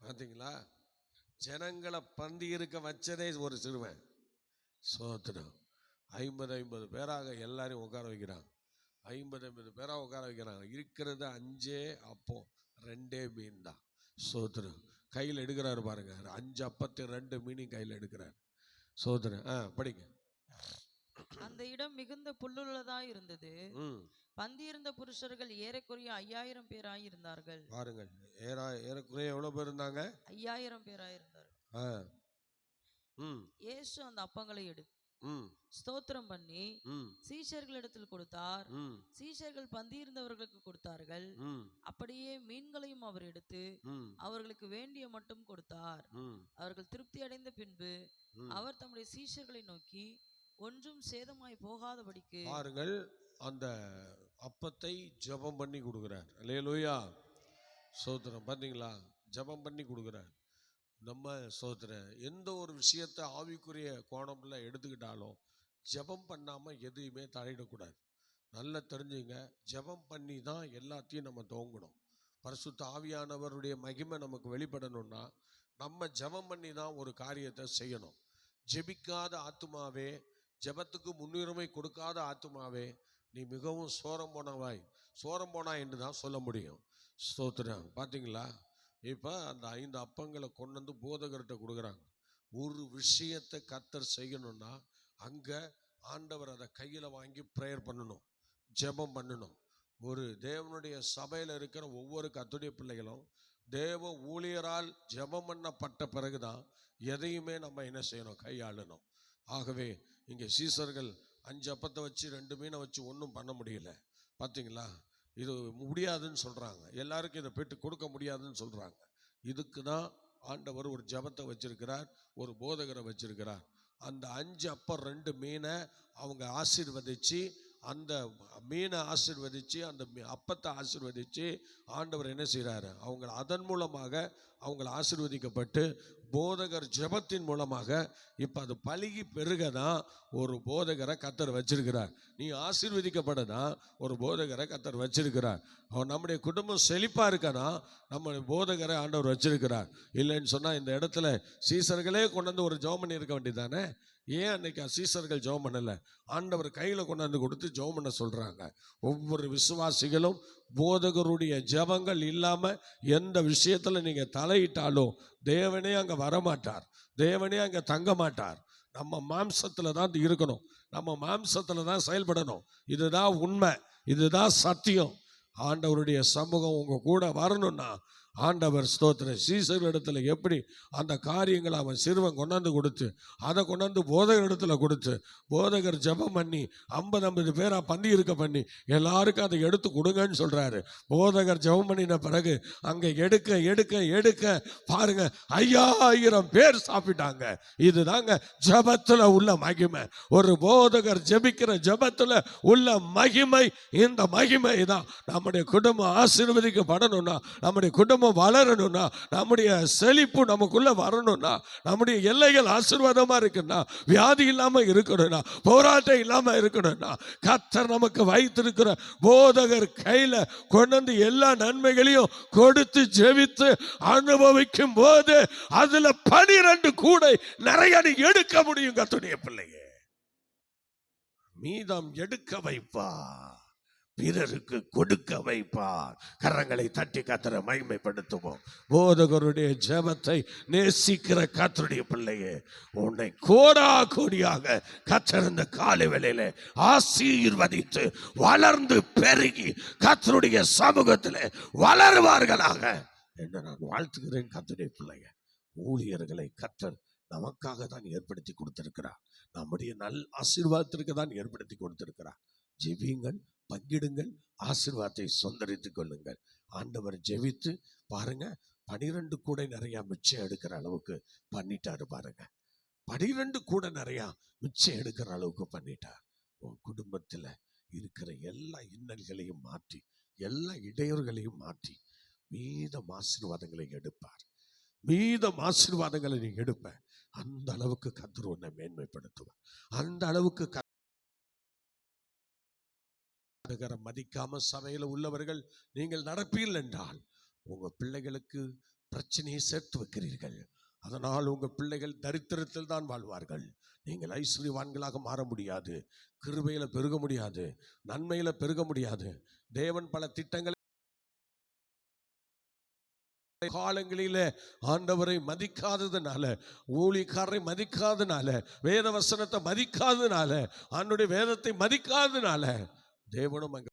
பார்த்தீங்களா? ஜனங்களை பந்தி இருக்க வச்சதே ஒரு சிறுவன். சோத்திரம். 50 பேராக எல்லாரையும் உட்கார வைக்கிறாங்க. 50 பேராக உட்கார வைக்கிறாங்க. இருக்கிறது 5 அப்பம் 2 மீன் தான். சோத்திரம். கையில் எடுக்கிறாரு பாருங்க, 5 அப்பத்தை 2 மீனையும் கையில் எடுக்கிறார். சோத்திரம். படிங்க. அந்த இடம் மிகுந்த புல்லுள்ளதாய் இருந்தது. பந்தி இருந்த புருஷர்கள் ஏறக்குறைய 5000 பேராய் இருந்தார்கள். பாருங்கள், ஏறக்குறைய எவ்வளவு பேர் இருந்தாங்க? 5000 பேராய் இருந்தார்கள். இயேசு அந்த அப்பங்களை எடுத்து ஸ்தோத்திரம் பண்ணி சீஷர்களிடத்தில் கொடுத்தார். சீஷர்கள் பந்தி இருந்தவர்களுக்கு கொடுத்தார்கள். அப்படியே மீன்களையும் அவர் எடுத்து அவர்களுக்கு வேண்டிய மட்டும் கொடுத்தார். அவர்கள் திருப்தி அடைந்த பின்பு அவர் தம்முடைய சீஷர்களை நோக்கி, ஒன்றும் சேதமாய் போகாதபடிக்கு பாருங்கள், அந்த அப்பத்தை ஜெபம் பண்ணி கொடுக்கிறார். அல்லேலூயா. ஸ்தோத்திரம். பார்த்தீங்களா? ஜெபம் பண்ணி கொடுக்கிறார். நம்ம ஸ்தோத்திரம், எந்த ஒரு விஷயத்தை ஆவிக்குரிய கோணம்ல எடுத்துக்கிட்டாலும் ஜெபம் பண்ணாமல் எதையுமே தலையிடக்கூடாது. நல்லா தெரிஞ்சுங்க, ஜெபம் பண்ணி தான் எல்லாத்தையும் நம்ம துவங்கணும். பரிசுத்த ஆவியானவருடைய மகிமை நமக்கு வெளிப்படணும்னா நம்ம ஜெபம் பண்ணி தான் ஒரு காரியத்தை செய்யணும். ஜெபிக்காத ஆத்துமாவே, ஜெபத்துக்கு முன்னுரிமை கொடுக்காத ஆத்துமாவே, நீ மிகவும் சோரம் போனாய் என்று தான் சொல்ல முடியும். ஸ்தோத்திரம். பார்த்தீங்களா, இப்போ அந்த 5 அப்பங்களை கொண்டு வந்து போதகர்கிட்ட கொடுக்குறாங்க. ஒரு விஷயத்தை கர்த்தர் செய்யணும்னா அங்கே ஆண்டவர் அதை கையில் வாங்கி ப்ரேயர் பண்ணணும், ஜெபம் பண்ணணும். ஒரு தேவனுடைய சபையில் இருக்கிற ஒவ்வொரு கர்த்தருடைய பிள்ளைகளும் தேவ ஊழியரால் ஜெபம் பண்ணப்பட்ட பிறகுதான் எதையுமே நம்ம என்ன செய்யணும், கையாளணும். ஆகவே இங்கே சீசர்கள் 5 அப்பத்தை வச்சு 2 மீனை வச்சு ஒன்றும் பண்ண முடியல. பார்த்தீங்களா, இது முடியாதுன்னு சொல்கிறாங்க. எல்லாருக்கும் இதை பெற்று கொடுக்க முடியாதுன்னு சொல்கிறாங்க. இதுக்கு தான் ஆண்டவர் ஒரு ஜெபத்தை வச்சிருக்கிறார், ஒரு போதகரை வச்சிருக்கிறார். அந்த 5 அப்பம் 2 மீனை அவங்க ஆசீர்வதிச்சு, அந்த மீனை ஆசீர்வதிச்சு, அந்த அப்பத்தை ஆசீர்வதிச்சு ஆண்டவர் என்ன செய்கிறாரு, அவங்க அதன் மூலமாக அவங்கள ஆசீர்வதிக்கப்பட்டு போதகர் ஜெபத்தின் மூலமாக இப்போ அது பழுகி பெருகதான் ஒரு போதகரை கர்த்தர் வச்சிருக்கிறார். நீ ஆசீர்வதிக்கப்படதான் ஒரு போதகரை கர்த்தர் வச்சிருக்கிறார். அவன் நம்முடைய குடும்பம் செழிப்பாக இருக்கனா நம்முடைய போதகரை ஆண்டவர் வச்சிருக்கிறார். இல்லைன்னு சொன்னால் இந்த இடத்துல சீசர்களே கொண்டு வந்து ஒரு ஜெபம் பண்ணி இருக்க வேண்டியதானே. ஏன் அன்னைக்கு சீசர்கள் ஜெபம் பண்ணலை? ஆண்டவர் கையில் கொண்டாந்து கொடுத்து ஜெபம் பண்ண சொல்கிறாங்க. ஒவ்வொரு விசுவாசிகளும் போதகருடைய ஜெபங்கள் இல்லாமல் எந்த விஷயத்தில் நீங்கள் தலையிட்டாலும் தேவனே அங்கே வரமாட்டார், தேவனே அங்கே தங்க மாட்டார். நம்ம மாம்சத்தில் தான் இருக்கணும், நம்ம மாம்சத்தில் தான் செயல்படணும். இதுதான் உண்மை, இதுதான் சத்தியம். ஆண்டவருடைய சமூகம் உங்கள் கூட வரணும்னா ஆண்டவர் ஸ்தோத்திரம் சீசர்களிடத்துல எப்படி அந்த காரியங்களை அவன் சிறுவன் கொண்டாந்து கொடுத்து அதை கொண்டாந்து போதகர் இடத்துல கொடுத்து போதகர் ஜெபம் பண்ணி 50 பேரா பந்தி இருக்க பண்ணி எல்லாருக்கும் அதை எடுத்து கொடுங்கன்னு சொல்றாரு. போதகர் ஜெபம் பண்ணின பிறகு அங்க எடுக்க எடுக்க எடுக்க பாருங்க 5000 பேர் சாப்பிட்டாங்க. இதுதாங்க ஜெபத்துல உள்ள மகிமை. ஒரு போதகர் ஜெபிக்கிற ஜெபத்துல உள்ள மகிமை. இந்த மகிமை தான் நம்முடைய குடும்பம் ஆசீர்வதிக்கப்படணும்னா, நம்முடைய குடும்பம் வளரணும்னா, நம்முடைய செழிப்பு நமக்குள்ள வரணும்னா, நம்முடைய எல்லைகள் ஆசீர்வாதமா இருக்குன்னா, வியாதி இல்லாம இருக்கணும்னா, போராட்டம் இல்லாம இருக்கணும்னா, கர்த்தர் நமக்கு வைத்திருக்கிற போதகர் கையில கொண்டு வந்து எல்லா நன்மைகளையும் கொடுத்து ஜெபித்து அனுபவிக்கும் போது அதுல 12 கூடை நிறைய எடுக்க முடியும். கர்த்தருடைய பிள்ளையே, மீதம் எடுக்க வைப்பா, பிறருக்கு கொடுக்க வைப்பார். கரங்களை தட்டி கர்த்தரை மகிமைப்படுத்துவோம். போதகருடைய ஜெபத்தை நேசிக்கிற கர்த்தருடைய பிள்ளையே, உன்னை கோடா கோடியாக கர்த்தர் இந்த காலை வேளையிலே ஆசீர்வதித்து வளர்ந்து பெருகி கர்த்தருடைய சமூகத்திலே வளருவார்களாக என்று நான் வாழ்த்துகிறேன். கர்த்தருடைய பிள்ளையே, ஊழியர்களை கர்த்தர் நமக்காக தான் ஏற்படுத்தி கொடுத்திருக்கிறார், நம்முடைய நல் ஆசீர்வாதத்திற்கு தான் ஏற்படுத்தி கொடுத்திருக்கிறார். ஜெபியுங்கள், பங்கிடுங்கள், ஆசீர்வாதத்தை சொந்தரித்துக் கொள்ளுங்கள். ஆண்டவர் ஜெபித்து பாருங்க 12 கூடை நிறைய மிச்சம் எடுக்கிற அளவுக்கு பண்ணிட்டாரு. பாருங்க 12 கூடை நிறைய மிச்சம் எடுக்கிற அளவுக்கு பண்ணிட்டார். உன் குடும்பத்தில் இருக்கிற எல்லா இன்னல்களையும் மாற்றி, எல்லா இடையூறுகளையும் மாற்றி மீதம் ஆசீர்வாதங்களை எடுப்பார். மீதம் ஆசீர்வாதங்களை நீ எடுப்ப. அந்த அளவுக்கு கர்த்தர் உன்னை மேன்மைப்படுத்துவார். அந்த அளவுக்கு மதிக்காம சபையில் உள்ளவர்கள் நீங்கள் நடப்பீர்கள் என்றால் உங்க பிள்ளைகளுக்கு பிரச்சனையை சேர்த்து வைக்கிறீர்கள். அதனால் உங்க பிள்ளைகள் தரித்திரத்தில் தான் வாழ்வார்கள். நீங்கள் ஐஸ்வர்யவான்களாக மாற முடியாது, கிருபையில பெருக முடியாது, நன்மையில பெருக முடியாது. தேவன் பல திட்டங்களை காலங்களில ஆண்டவரை மதிக்காததுனால, ஊழியக்காரரை மதிக்காதனால, வேத வசனத்தை மதிக்காதனால, ஆண்டவருடைய வேதத்தை மதிக்காதனால தேவனும் அங்க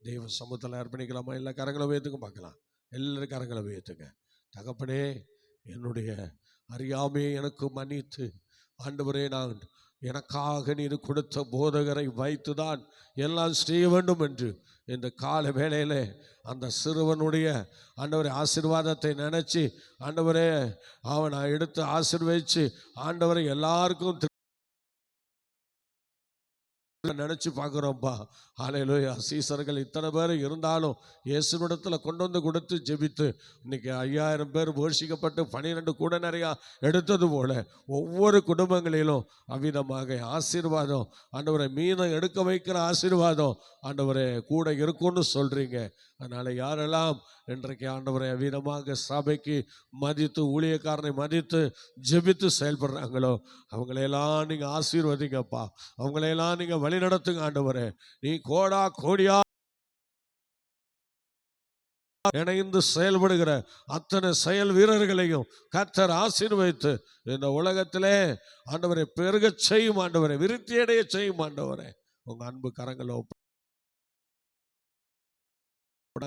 தேவ சமூகத்தில் அர்ப்பணிக்கலாமா? எல்லா கரங்களை உயர்த்துக்கும் பார்க்கலாம். எல்லாரும் கரங்களை உயர்த்துங்க. தகப்பனே, என்னுடைய அறியாமையை எனக்கு மன்னித்து ஆண்டவரே, நான் எனக்காக நீர் கொடுத்த போதகரை வைத்துதான் எல்லாம் செய்ய வேண்டும் என்று இந்த கால வேளையிலே அந்த சிறுவனுடைய ஆண்டவரே ஆசீர்வாதத்தை நினைச்சு ஆண்டவரே அவனை எடுத்து ஆசீர்வதிச்சு ஆண்டவரை எல்லாருக்கும் நினைச்சு பார்க்கிறோம்ப்பா. ஹல்லேலூயா. சீசர்கள் இத்தனை பேர் இருந்தாலும் இயேசுவிடத்தில் கொண்டு வந்து கொடுத்து ஜெபித்து இன்னைக்கு 5000 பேர் போஷிக்கப்பட்டு 12 கூட நிறையா எடுத்தது போல ஒவ்வொரு குடும்பங்களிலும் அவ்விதமாக ஆசீர்வாதம் ஆண்டவரை மீதம் எடுக்க வைக்கிற ஆசீர்வாதம் ஆண்டவரே கூட இருக்கும்னு சொல்றீங்க. அதனால யாரெல்லாம் இன்றைக்கு ஆண்டவரை வீரமாக சபைக்கு மதித்து ஊழியக்காரனை மதித்து ஜெபித்து செயல்படுறாங்களோ அவங்களையெல்லாம் நீங்க ஆசீர்வதிங்கப்பா, அவங்களையெல்லாம் நீங்க வழி நடத்துங்க ஆண்டவரே. நீ கோடா கோடியா இணைந்து செயல்படுகிற அத்தனை செயல் வீரர்களையும் கர்த்தர் ஆசீர்வதித்து இந்த உலகத்திலே ஆண்டவரை பெருகச் செய்யும் ஆண்டவரை, விருத்தியடைய செய்யும் ஆண்டவரே. உங்க அன்பு கரங்களோ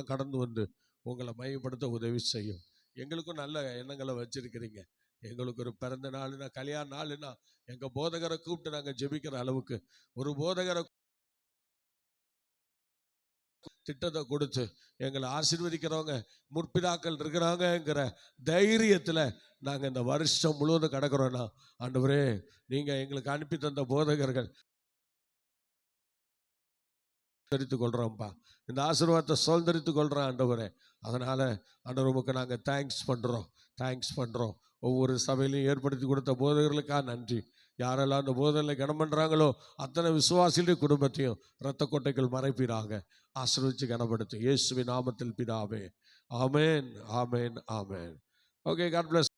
கடந்து வந்து உங்களை மையப்படுத்த உதவி செய்யும். எங்களுக்கும் நல்ல எண்ணங்களை வச்சிருக்கிறீங்க. எங்களுக்கு ஒரு பிறந்த நாளுனா கல்யாண நாளுனா எங்க போதகரை கூப்பிட்டு நாங்கள் ஜெபிக்கிற அளவுக்கு ஒரு போதகரை திட்டத்தை கொடுத்து எங்களை ஆசீர்வதிக்கிறவங்க முற்பிதாக்கள் இருக்கிறாங்கங்கிற தைரியத்தில் நாங்கள் இந்த வருஷம் முழுவதும் கடக்கிறோன்னா ஆண்டவரே, நீங்கள் எங்களுக்கு அனுப்பி தந்த போதகர்கள் சுதந்திரித்துக் கொள்கிறோம்ப்பா, இந்த ஆசீர்வாதத்தை சுதந்திரித்துக் கொள்கிறோம் ஆண்டவரே. அதனால் ஆண்டவர் உமக்கு நாங்கள் தேங்க்ஸ் பண்ணுறோம். ஒவ்வொரு சபையிலையும் ஏற்படுத்தி கொடுத்த போதகர்களுக்காக நன்றி. யாரெல்லாம் அந்த போதனை கனம் பண்ணுறாங்களோ அத்தனை விசுவாசிகளுடைய குடும்பத்தையும் இரத்த கோட்டைகள் மறைப்பீராக. ஆசீர்வதித்து கனப்படுத்து இயேசுவின் நாமத்தில் பிதாவே. Amen, amen, amen. Okay, God plus.